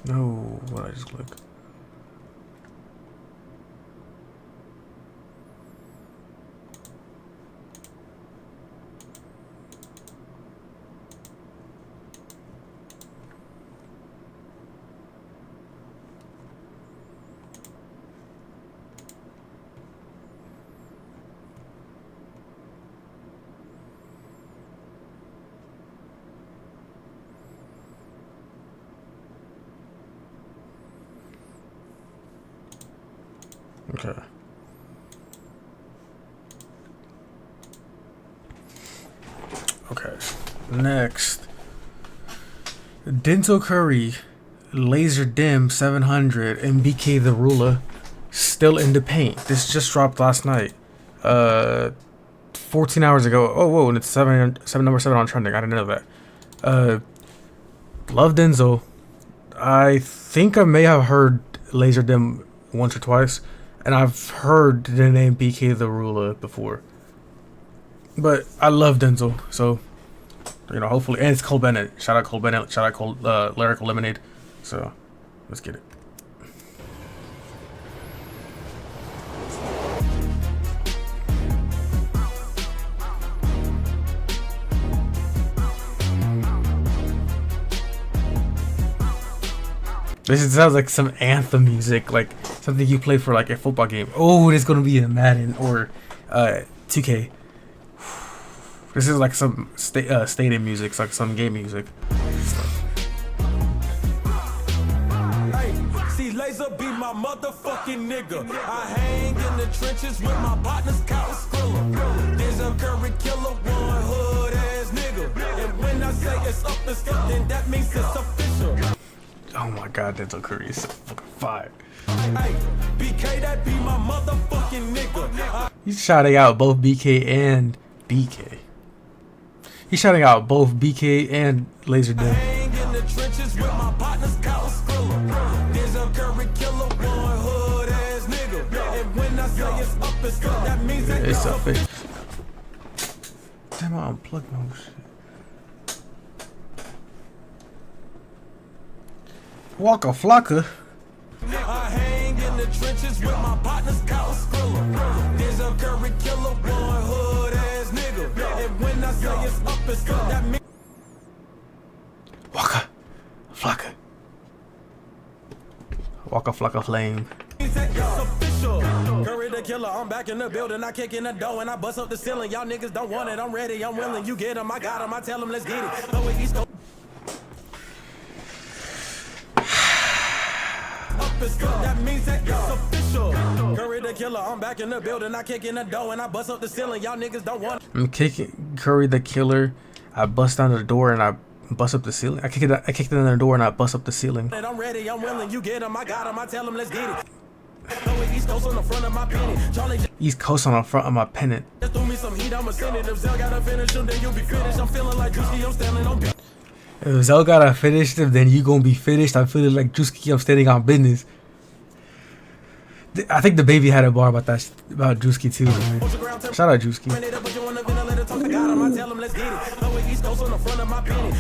No, what did I just click? Okay. Okay. Next, Denzel Curry, Laser Dim 700, and BK the Ruler, still in the paint. This just dropped last night. 14 hours ago. Oh, whoa, and it's number 7 on trending. I didn't know that. Love Denzel. I think I may have heard Laser Dim once or twice, and I've heard the name BK the Ruler before. But I love Denzel, so you know, hopefully, and it's Cole Bennett. Shout out Cole Bennett. Shout out Cole Lyrical Lemonade. So let's get it. This sounds like some anthem music, like something you play for like a football game. Oh, it's gonna be in Madden or 2K. This is like some stadium music, it's like some game music. See, Laser be my motherfucking nigga. I hang in the trenches with my partners, Cow Skrilla. There's a Curry killer, one hood ass nigga. And when I say it's up and stuff, then that means it's official. Oh my god, Denzel Curry is so fucking fire. Hey, BK, that be my motherfucking nigga. He's shouting out both BK and BK. He's shouting out both BK and Laser Dim. Hang in the trenches with my partners, Cow Skrilla. There's a Curry killer, one hood ass nigga. And when I say it's up and stuff, that means that It's official. Damn, I unplugged my shit. Waka Flocka. I hang in the trenches with my partners, Cow Skrilla. There's a Curry killer, one hood ass nigga. And when I say it's up and stuff, that means Waka Flocka. Waka Flocka Flame. that it's official. Curry the killer, I'm back in the building. I kick in the door and I bust up the ceiling. Y'all niggas don't want it, I'm ready, I'm willing. You get 'em, I got 'em, I tell 'em, let's get it. Go with East Coast. That means that it's official. Curry the killer, I'm back in the building. I kick in the door and I bust up the ceiling. Y'all niggas don't want it. I'm kicking Curry the Killer. I bust down the door and I bust up the ceiling. I kicked in the door and I bust up the ceiling. I'm ready, I'm willing. You get 'em, I got 'em, I tell 'em, let's get it. Go with East Coast on the front of my penny. Charlie East Coast on the front of my pennant. just threw me some heat, I'ma send it. If Zell gotta finish him, then you'll be finished. I'm feeling like Juicy, I'm standing on beat. If Zell gotta finish them, then you gonna be finished. I'm feeling like Juicy, I'm standing on business. I think the baby had a bar about that, about Juicy too. Man. Shout out Juicy.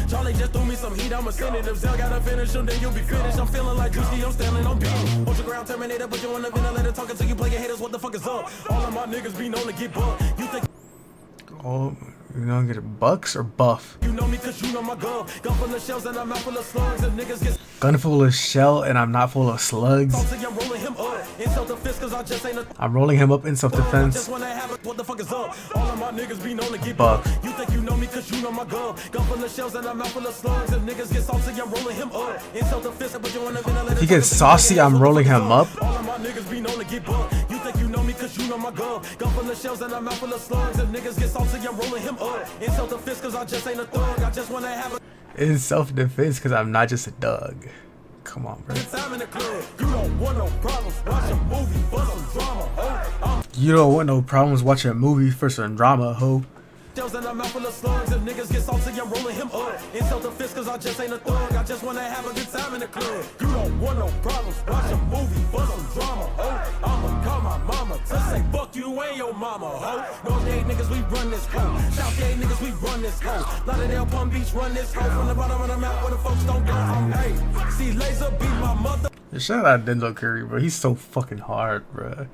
Charlie just threw me some heat, I'ma send it. If Zell gotta finish him, then you'll be finished. I'm feeling like Juicy, I'm standing on beat. Ultraground Terminator, but you on the ventilator, talking to you, play your haters. What the fuck is up? All of my niggas be known to get bucked. You think Oh, you know, get it bucks or buff? you know me 'cause you know my gun. Gun full of shells and I'm not full of slugs. If niggas get Gun full of shell and I'm not full of slugs. salty, I'm rolling him up. In self-defense 'cause I just ain't a I'm rolling him up in I just self-defense. wanna have it, what the fuck is up? All of my niggas be known to get Buck. bucked. You think you know me 'cause you know my gun. Gun full of shells and I'm not full of slugs. If niggas get salty, I'm rolling him up. In self-defense, but you on the ventilator. If he gets saucy, I'm rolling him up. All of my niggas be known to get bucked. You think you know me 'cause you know my gun. Gun full of shells and I'm not full of slugs. If niggas get salty, I'm rolling him up. In self-defense 'cause I just ain't a thug. I just wanna have a In self-defense, because I'm not just a dog. Come on, bro. good time in the club. You don't want no problems. Watch a movie for some drama. Oh, You don't want no problems watching a movie for some drama, ho. shells and I'm not full of slugs. If niggas get salty, I'm rolling him up. In self-defense 'cause I just ain't a thug. I just wanna have a good time in the club. You don't want no problems. Watch a movie for some drama. Oh, I'ma call my mama to say fuck you and your mama. Ho, Northgate niggas, we run this hoe. Southgate niggas, we run this hoe. Lauderdale, Palm Beach, run this hoe. From the bottom of the map where the folks don't go. I'm hey, see Laser be my mother. Shout out Denzel Curry, bro. He's so fucking hard, bro.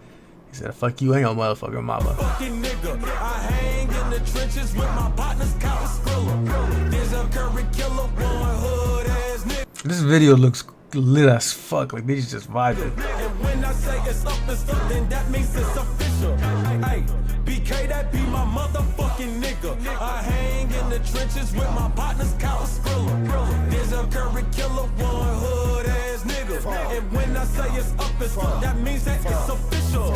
He said, fuck you and your motherfucking mama. Fucking nigga. I hang in the trenches with my partners, Cow Skrilla. There's a Curry killer, one hood ass nigga. This video looks lit as fuck. Like, they just vibing. And when I say it's up and stuff, then that means it's official. Hey, BK, that be my motherfucking nigga. I hang in the trenches with my partners, Cow Skrilla. There's a Curry killer, one hood ass nigga. And when I say it's up as fuck, that means that it's official.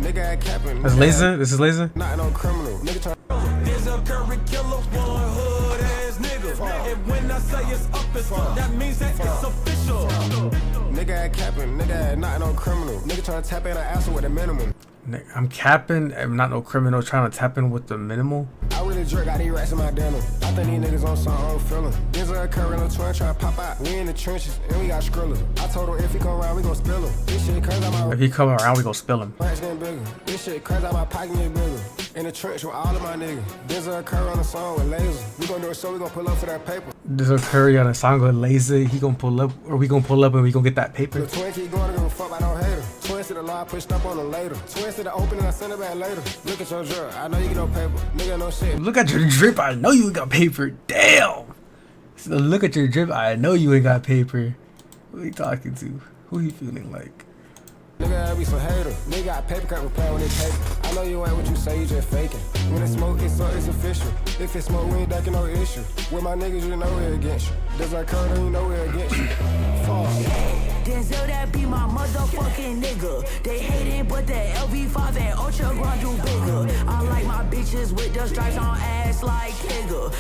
Nigga capping. That's laser. This is laser. Not no criminal. Nigga there's a curry killer, one hood ass nigga. And when I say it's up as fuck, that means that it's official. Nigga capping, nigga not no criminal. Nigga trying to tap in an ass with a minimum. I'm capping. I'm not no criminal trying to tap in with the minimal. I really jerk out these rats in my denim. I think these niggas on some old feeling. Denzel curry in the twin try to pop out. We in the trenches and we got skrillers. I told him if he come around, we gon' spill him. This shit crazy out my If he come around, we gon' spill him. rats getting bigger. This shit crazy out my pocket getting bigger. In the trench with all of my niggas. Denzel curry on the song with lasers. We gon' do a show, we gon' pull up for that paper. There's a Curry on a song with laser. He gonna pull up, or we gonna pull up and we gonna get that paper. The twin keep going to give a fuck, I don't hate her. Twins to the law, pushed up on them later. Twins to the opening, I send it back later. Look at your drip, I know you get no paper. Nigga, no shit. Look at your drip. I know you ain't got paper. Damn. So look at your drip. I know you ain't got paper. Who you talking to? Who you feeling like? Nigga, I be some hater. Nigga got paper cut with plan when it paper. I know you ain't what you say, you just faking. When it smoke, it's official. If it smoke, we ain't ducking no issue. With my niggas, you know we're against you. Does I curl, you know we're against you. False. Denzel, that be my motherfucking nigga. They hating, but that LV5 and Ultra Grand do bigger. I like my bitches with the stripes on ass like Tigger.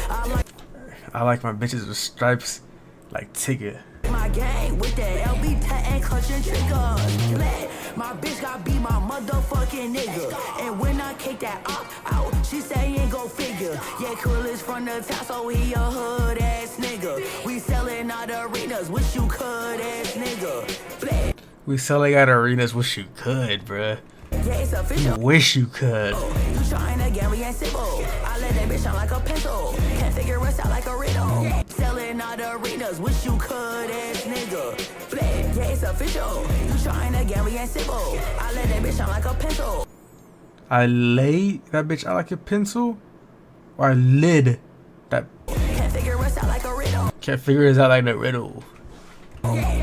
I like my bitches with stripes like Tigger. My gang with that LB tat and clutching triggers. My bitch got be my motherfucking nigga. And when I kick that op out, she say ain't go figure. Yeah, Cool is from the top, so he a hood ass nigga. We selling out arenas, wish you could ass nigga. We selling at arenas, wish you could, bruh. Yeah, it's official. Wish you could. You trying to get me and simple. I let that bitch out like a pencil. Can't figure us out like a riddle. Selling out arenas, wish you could ass nigga. Yeah, it's official. You trying to get me and simple. I let that bitch out like a pencil. I lay that bitch out like a pencil? Or I lid that. Can't figure us out like a riddle. Can't figure this out like a riddle. Get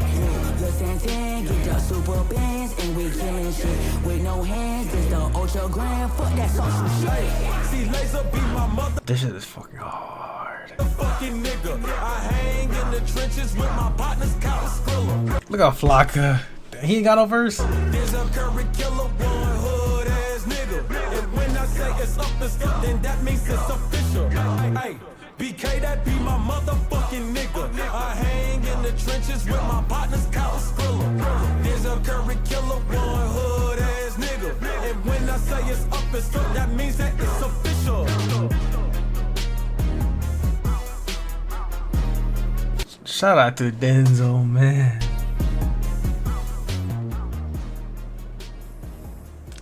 the super bands and we killing shit with no hands. It's the Ultra Grand, fuck that social shit. See, laser be my mother. This shit is fucking hard. Fucking nigga. I hang in the trenches with my partners, Kyle Skrilla. Look at Flocka. He ain't got no verse. There's a curry killer, one hood ass nigga. And when I say it's up as fuck, then that means it's official. Hey, BK, that be my motherfucking nigga. I hang in the trenches with my partners, Kyle Skrilla. There's a curry killer, one hood ass nigga. And when I say it's up as fuck, that means that it's official. Shout out to Denzel, man.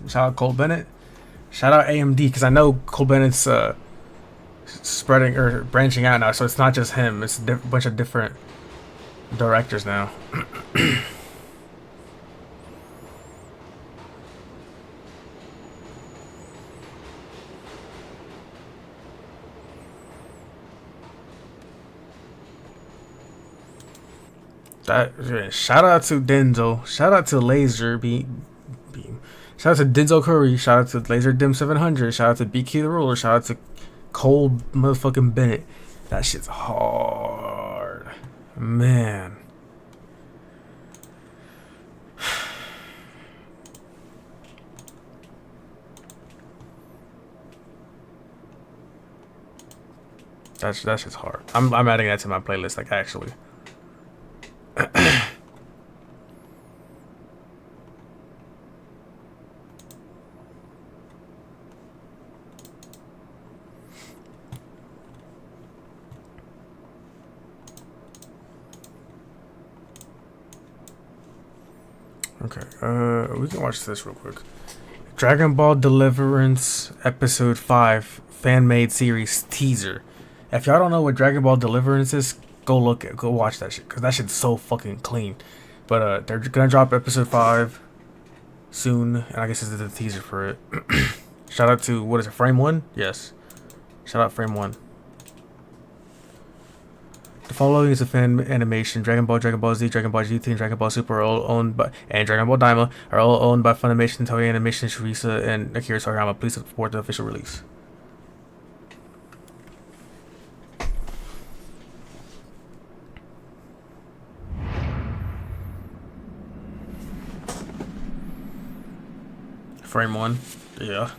Shout out Cole Bennett. Shout out AMD, because I know Cole Bennett's spreading or branching out now, so it's not just him. It's a bunch of different directors now. Shout out to Denzel. Shout out to Laser Beam. Shout out to Denzel Curry. Shout out to Laser Dim 700. Shout out to BK the Ruler. Shout out to Cole motherfucking Bennett. That shit's hard, man. That shit's hard. I'm adding that to my playlist, like, actually. Okay, we can watch this real quick. Dragon Ball Deliverance Episode 5 fan-made series teaser. If y'all don't know what Dragon Ball Deliverance is, go watch that shit, because that shit's so fucking clean. But they're gonna drop Episode 5 soon, and I guess this is the teaser for it. Shout out to, what is it, Frame 1? Yes. Shout out Frame 1. The following is a fan animation. Dragon Ball, Dragon Ball Z, Dragon Ball GT, and Dragon Ball Super are all owned by, and Dragon Ball Daima are all owned by Funimation, Toei Animation, Shueisha, and Akira Toriyama. Please support the official release. Frame 1. Yeah.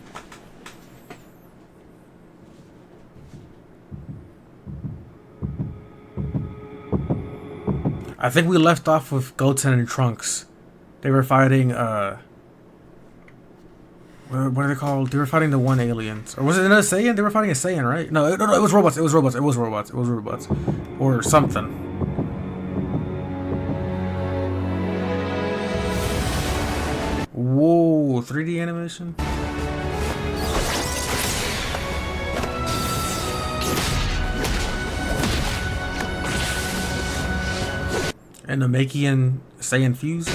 I think we left off with Goten and Trunks. They were fighting, what are they called? They were fighting the one aliens. Or was it another Saiyan? They were fighting a Saiyan, right? No, it was robots. It was robots. It was robots. It was robots. Or something. Whoa, 3D animation? And the Namekian Saiyan fuse.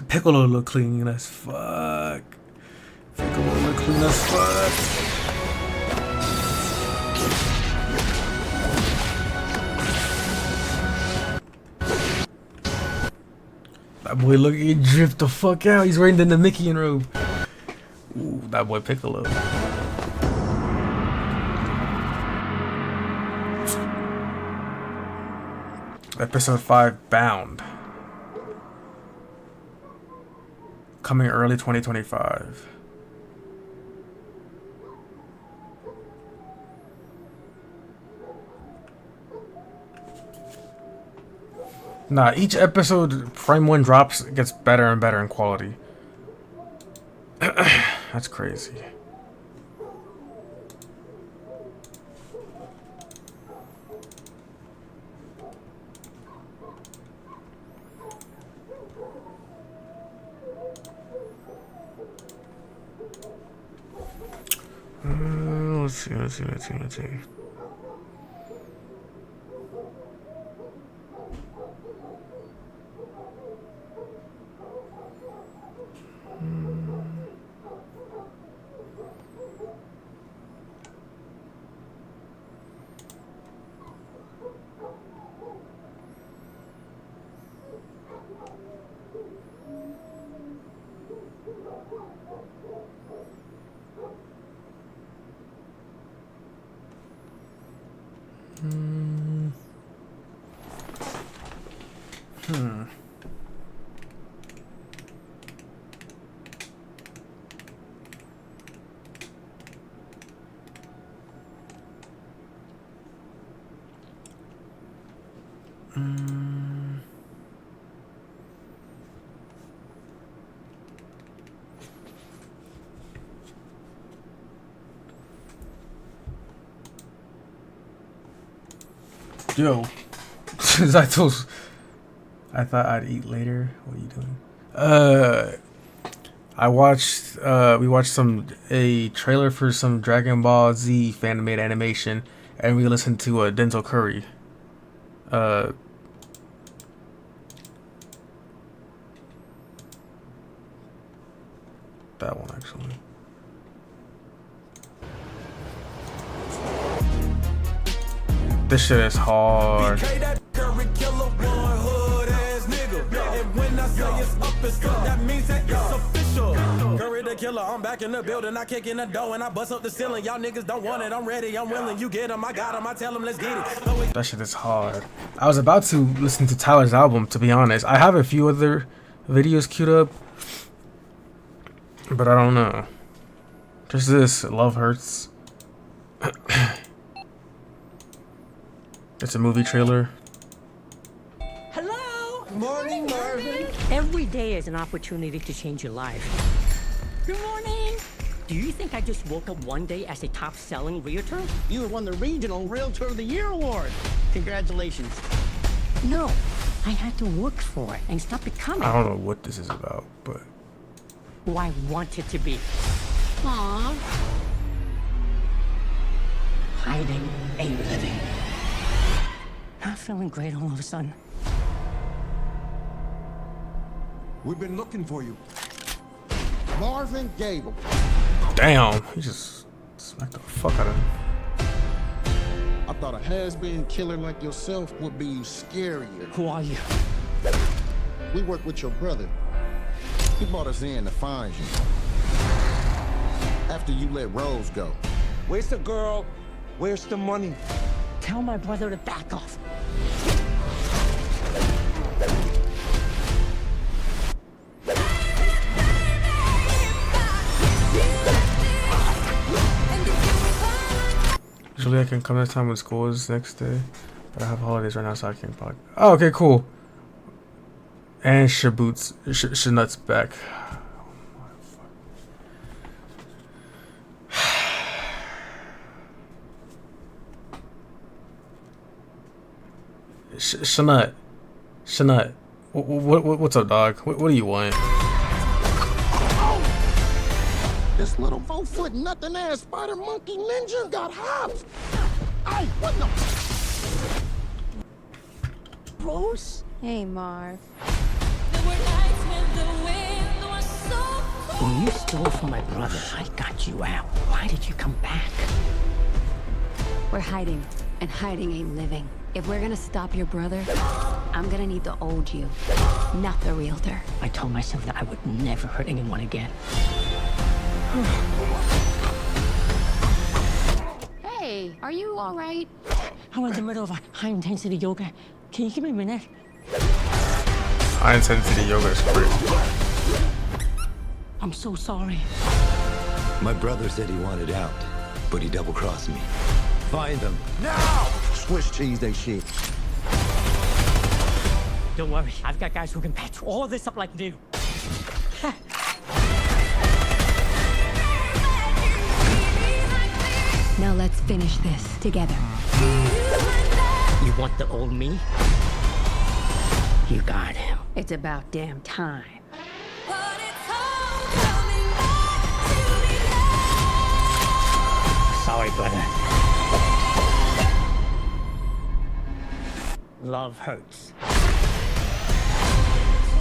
Piccolo look clean as fuck. Piccolo look clean as fuck. That boy look, he dripped the fuck out. He's wearing the Namekian robe. Ooh, that boy Piccolo. Episode 5, Bound. Coming early 2025. Nah, each episode Frame 1 drops gets better and better in quality. That's crazy. Let's see. Yo, I thought I'd eat later. What are you doing? We watched a trailer for some Dragon Ball Z fan made animation, and we listened to Denzel Curry. That one actually. This shit is hard. Killer, I'm back in the building, I kick in the door and I bust up the ceiling. Y'all niggas don't want it, I'm ready, I'm willing. You get them, I got them, I tell them, let's get it. That shit is hard. I was about to listen to Tyler's album, to be honest. I have a few other videos queued up, but I don't know. Just this, Love Hurts. It's a movie trailer. Hello? Morning, Marvin. Every day is an opportunity to change your life. Good morning. Do you think I just woke up one day as a top-selling realtor? You won the Regional Realtor of the Year award. Congratulations. No, I had to work for it and stop becoming. I don't know what this is about, but who I wanted to be. Aww. Hiding ain't living. Not feeling great all of a sudden. We've been looking for you. Marvin Gable. damn, he just smacked the fuck out of him. I thought a has-been killer like yourself would be scarier. Who are you? We work with your brother. He brought us in to find you. After you let Rose go. Where's the girl? Where's the money? Tell my brother to back off. Eventually, I can come next time when school is next day. But I have holidays right now, so I can't probably. Oh, okay, cool. And Shanut's back. Shanut. What's up, dog? What do you want? This little 4-foot nothing ass spider monkey ninja got hops. Ay, what the? Rose? Hey, Marv. When you stole from my brother, I got you out. Why did you come back? We're hiding, and hiding ain't living. If we're gonna stop your brother, I'm gonna need the old you, not the realtor. I told myself that I would never hurt anyone again. Hey, are you all right? I'm in the middle of a high-intensity yoga. Can you give me a minute? High intensity yoga is great. I'm so sorry. My brother said he wanted out, but he double-crossed me. Find them Now! Swiss cheese they shit. Don't worry, I've got guys who can patch all this up like new. Now let's finish this together. You want the old me? You got him. It's about damn time. Sorry, brother. Love hurts.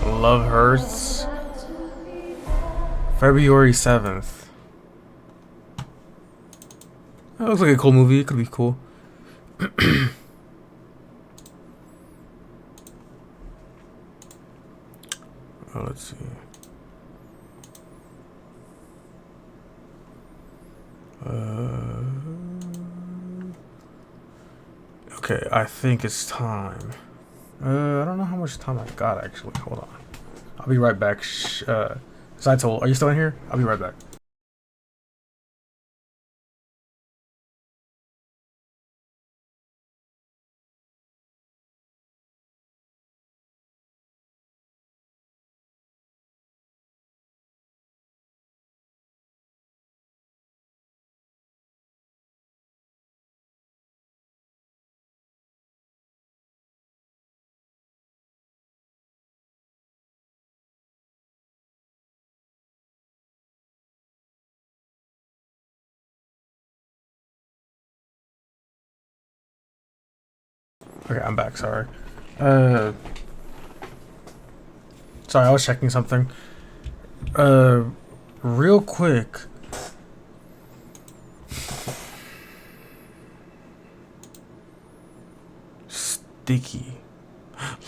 Love Hurts. February 7th. That looks like a cool movie. It could be cool. Oh, let's see. Okay, I think it's time. I don't know how much time I got actually. Hold on. I'll be right back. Zaitol, are you still in here? I'll be right back. Okay, I'm back. Sorry. Sorry, I was checking something. Real quick. Sticky.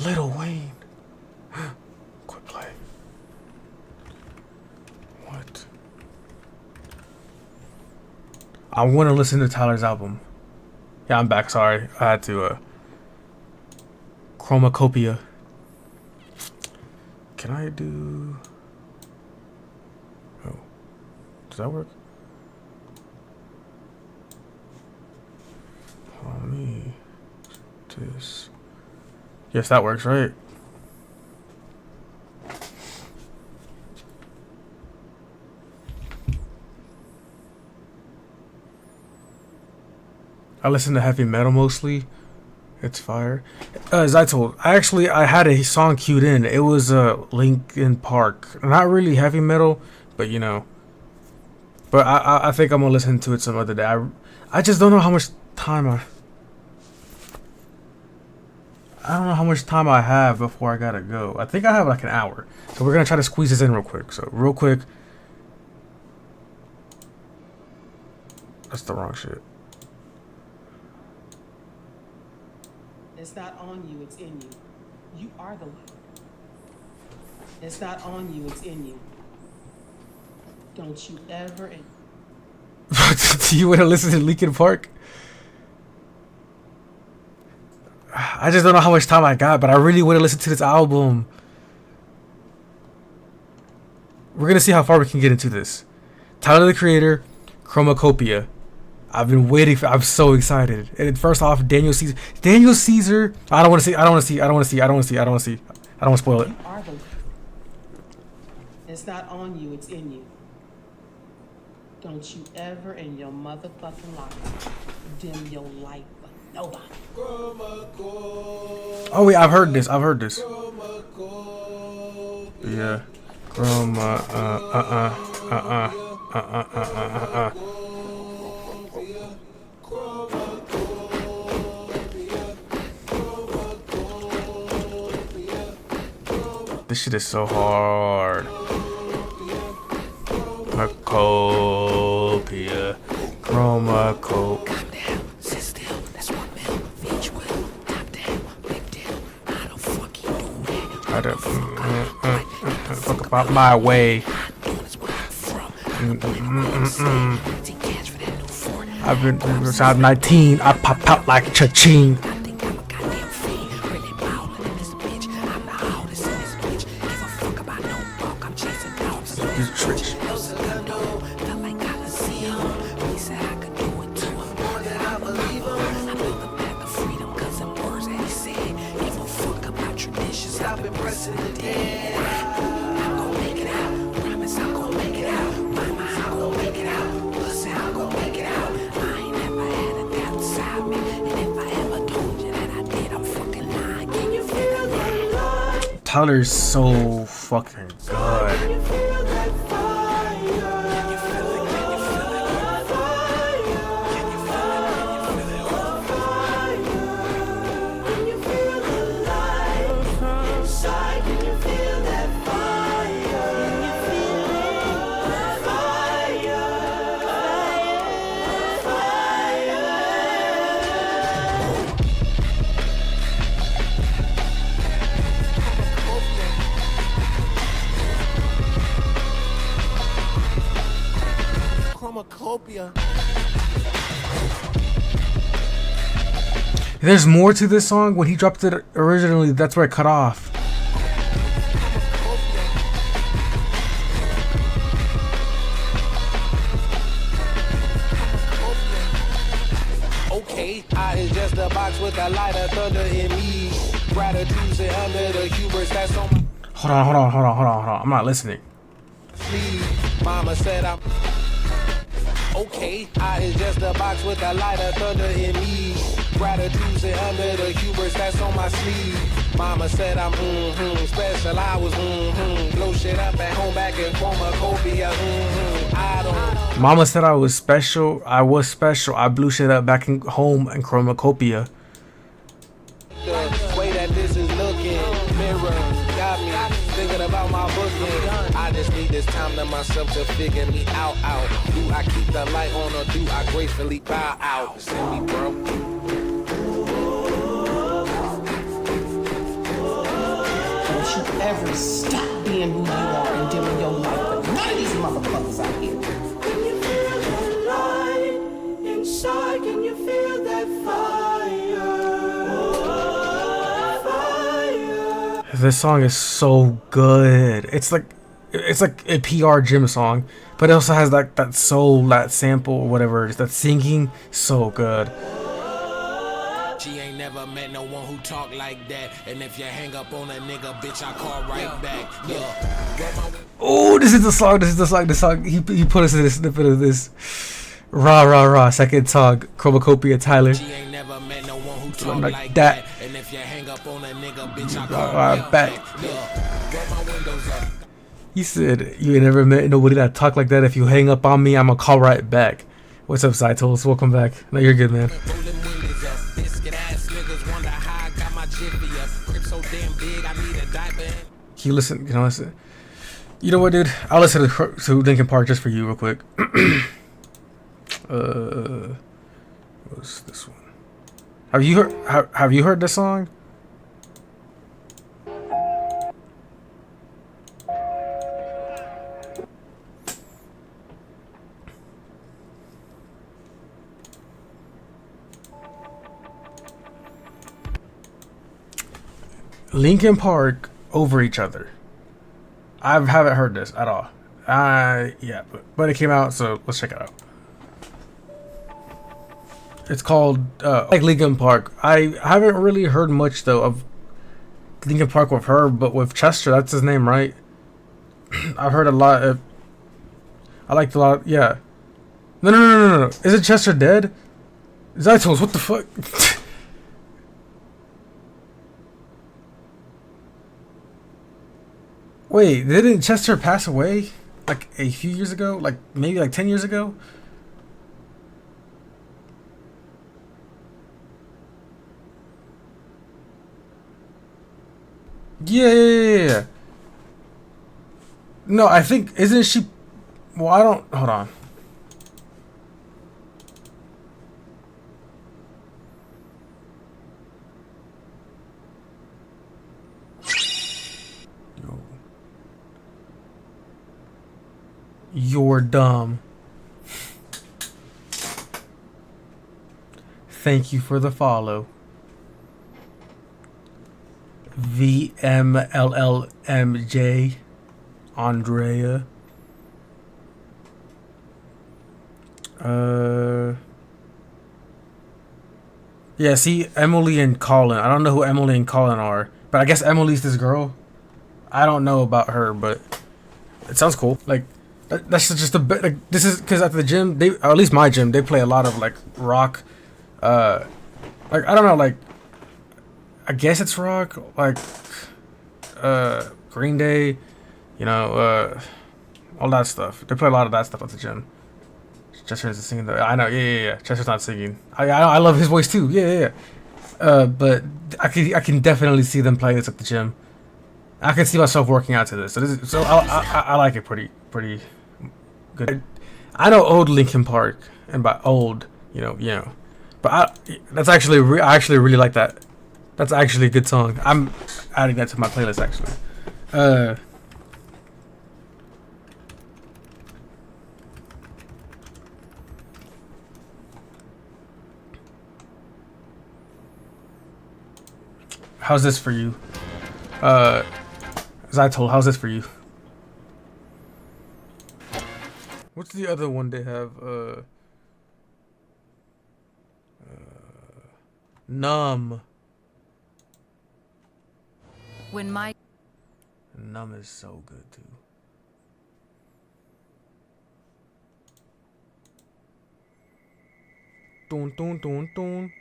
Little Wayne. Quit play. What? I want to listen to Tyler's album. Yeah, I'm back. Sorry, I had to. Chromakopia. Can I do? Oh, does that work? Hold me. This. Yes, that works, right? I listen to heavy metal mostly. It's fire. As I told, I had a song queued in. It was Linkin Park. Not really heavy metal, but you know. But I think I'm gonna listen to it some other day. I just don't know how much time I don't know how much time I have before I gotta go. I think I have like an hour. So we're gonna try to squeeze this in real quick. So real quick. That's the wrong shit. It's not on you, it's in you. You are the light. It's not on you, it's in you. Don't you ever... Do you want to listen to Linkin Park? I just don't know how much time I got, but I really want to listen to this album. We're going to see how far we can get into this. Tyler, the Creator, Chromakopia. I've been waiting for. I'm so excited. And first off, Daniel Caesar. Daniel Caesar. I don't want to see. I don't want to see. I don't want to see. I don't want to see. I don't want to see. I don't want to spoil it. You are the. It's not on you. It's in you. Don't you ever in your motherfucking life dim your light for nobody. Oh wait, I've heard this. I've heard this. Yeah. This shit is so hard. Chromakopia. Chromakopia. Calm down, sit still, that's 1 mil. Feed well, top down, big deal. How the fuck you do that? I don't fuck about my way. I've been since I was 19. I pop out like cha-ching. Tyler's so fucking good. Chromakopia. There's more to this song. When he dropped it originally, that's where it cut off. Okay, I is just a box with a light of thunder in me. Gratitude sit under the hubris that's on my Hold on. I'm not listening. sleeve. Mama said I'm okay. I is just a box with a light of thunder in me. Gratitude sit under the hubris that's on my sleeve. Mama said I'm special. I was blow shit up at home back in Chromakopia. I don't. Mama said I was special. I was special. I blew shit up back in home in Chromakopia. The way that this is looking, mirror got me thinking about my booking. I just need this time to myself to figure me out. Do I keep the light on or do I gracefully bow out? Send me, bro. Don't you ever stop being who you are and dealing your life with none of these motherfuckers out here. Can you feel the light inside? Can you feel that fire? This song is so good. It's like a PR gym song, but it also has that soul, that sample or whatever it is, that singing. So good. She ain't never met no one who talk like that. And if you hang up on a nigga, bitch, I call right back. Yeah. Oh, this is the song. The song. He put us in a snippet of this. Rah. Second song. Chromakopia. Tyler. She ain't never met no one who talk like that. And if you hang up on a nigga, bitch, I call Right back. Yeah. Roll my windows up. He said, "You ain't never met nobody that talk like that. If you hang up on me, I'ma call right back." What's up, Cytols? Welcome back. No, you're good, man. Can you listen? Can I listen? You know what, dude? I'll listen to Linkin Park just for you, real quick. What's this one? Have you heard this song? Linkin Park Over Each Other. I haven't heard this at all. Yeah, but it came out, so let's check it out. It's called like Linkin Park. I haven't really heard much though of Linkin Park with her, but with Chester, that's his name, right? I've heard a lot of. I liked a lot. Yeah. No. Isn't Chester dead? Zytos, what the fuck? Wait, didn't Chester pass away like a few years ago? Like maybe like 10 years ago? Yeah. No, I think isn't she? Well, I don't. Hold on. You're dumb. Thank you for the follow. VMLLMJ. Andrea. Yeah, see, Emily and Colin. I don't know who Emily and Colin are, but I guess Emily's this girl. I don't know about her, but it sounds cool. Like, that's just a bit. Like, this is because at the gym, or at least my gym, they play a lot of like rock. Like I don't know, like I guess it's rock, like Green Day, you know, all that stuff. They play a lot of that stuff at the gym. Chester isn't singing though. I know, yeah. Chester's not singing. I love his voice too. Yeah. But I can definitely see them playing this at the gym. I can see myself working out to this. So I like it pretty good. I know old Linkin Park, and by old, you know. But that's actually I actually really like that. That's actually a good song. I'm adding that to my playlist actually. How's this for you? As I told, how's this for you? What's the other one they have? Numb. When my Numb is so good too. Dun dun dun dun.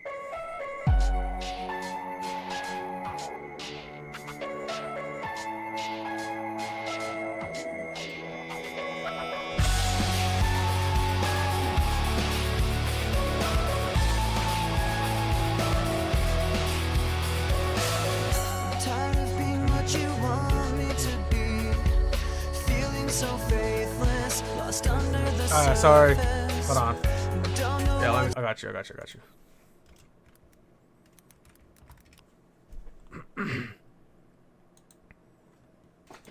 Sorry. Hold on. Yeah, I got you.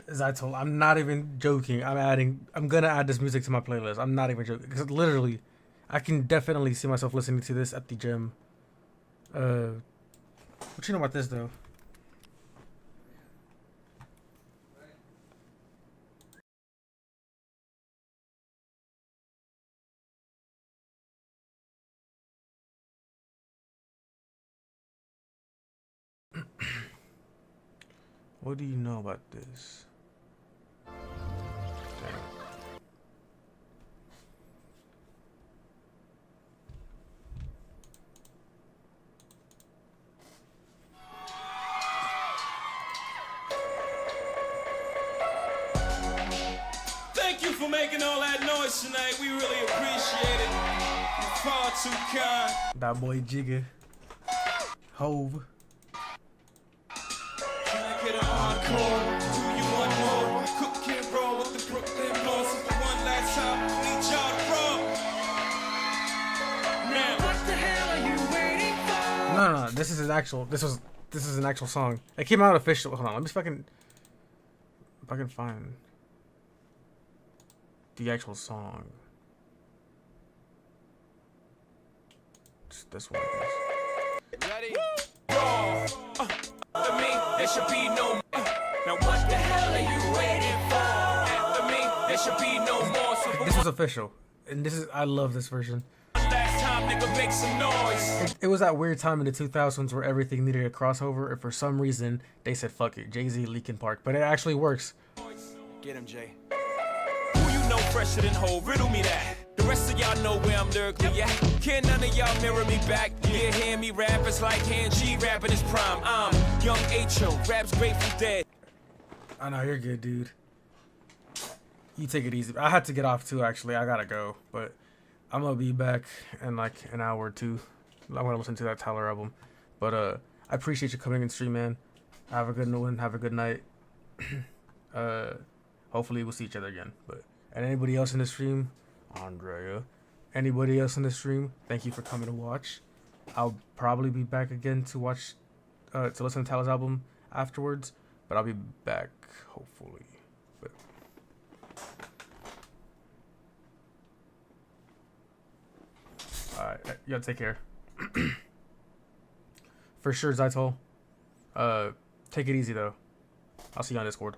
As I told, I'm not even joking. I'm gonna add this music to my playlist. I'm not even joking. Because literally, I can definitely see myself listening to this at the gym. What you know about this though? What do you know about this? Thank you for making all that noise tonight. We really appreciate it. You're far too kind. That boy Jigga. Hove. No. This is an actual song. It came out official. Hold on, let me fucking find the actual song. It's this one. Ready? After me, there should be no. Now what the hell are you waiting for? After me, there should be no more. This was official, and I love this version. Last time time, nigga, make some noise. It was that weird time in the 2000s where everything needed a crossover, and for some reason they said fuck it, Jay-Z, Linkin Park, but it actually works. Get him, Jay. Who you know fresher than Ho? Riddle me that. The rest of y'all know where I'm lyrically at. Can none of y'all mirror me back? Yeah, hear me rap, it's like Han G rapping his prime. I'm young H.O., raps Grateful Dead. I know, you're good, dude. You take it easy. I had to get off too, actually. I gotta go, but I'm gonna be back in like an hour or two. I'm gonna listen to that Tyler album. But I appreciate you coming and stream, man. Have a good one. Have a good night. Hopefully we'll see each other again. And anybody else in the stream, Andrea. Anybody else in the stream, thank you for coming to watch. I'll probably be back again to watch, to listen to Tyler's album afterwards. But I'll be back hopefully. But alright, y'all take care. For sure, Zytol. Take it easy though. I'll see you on Discord.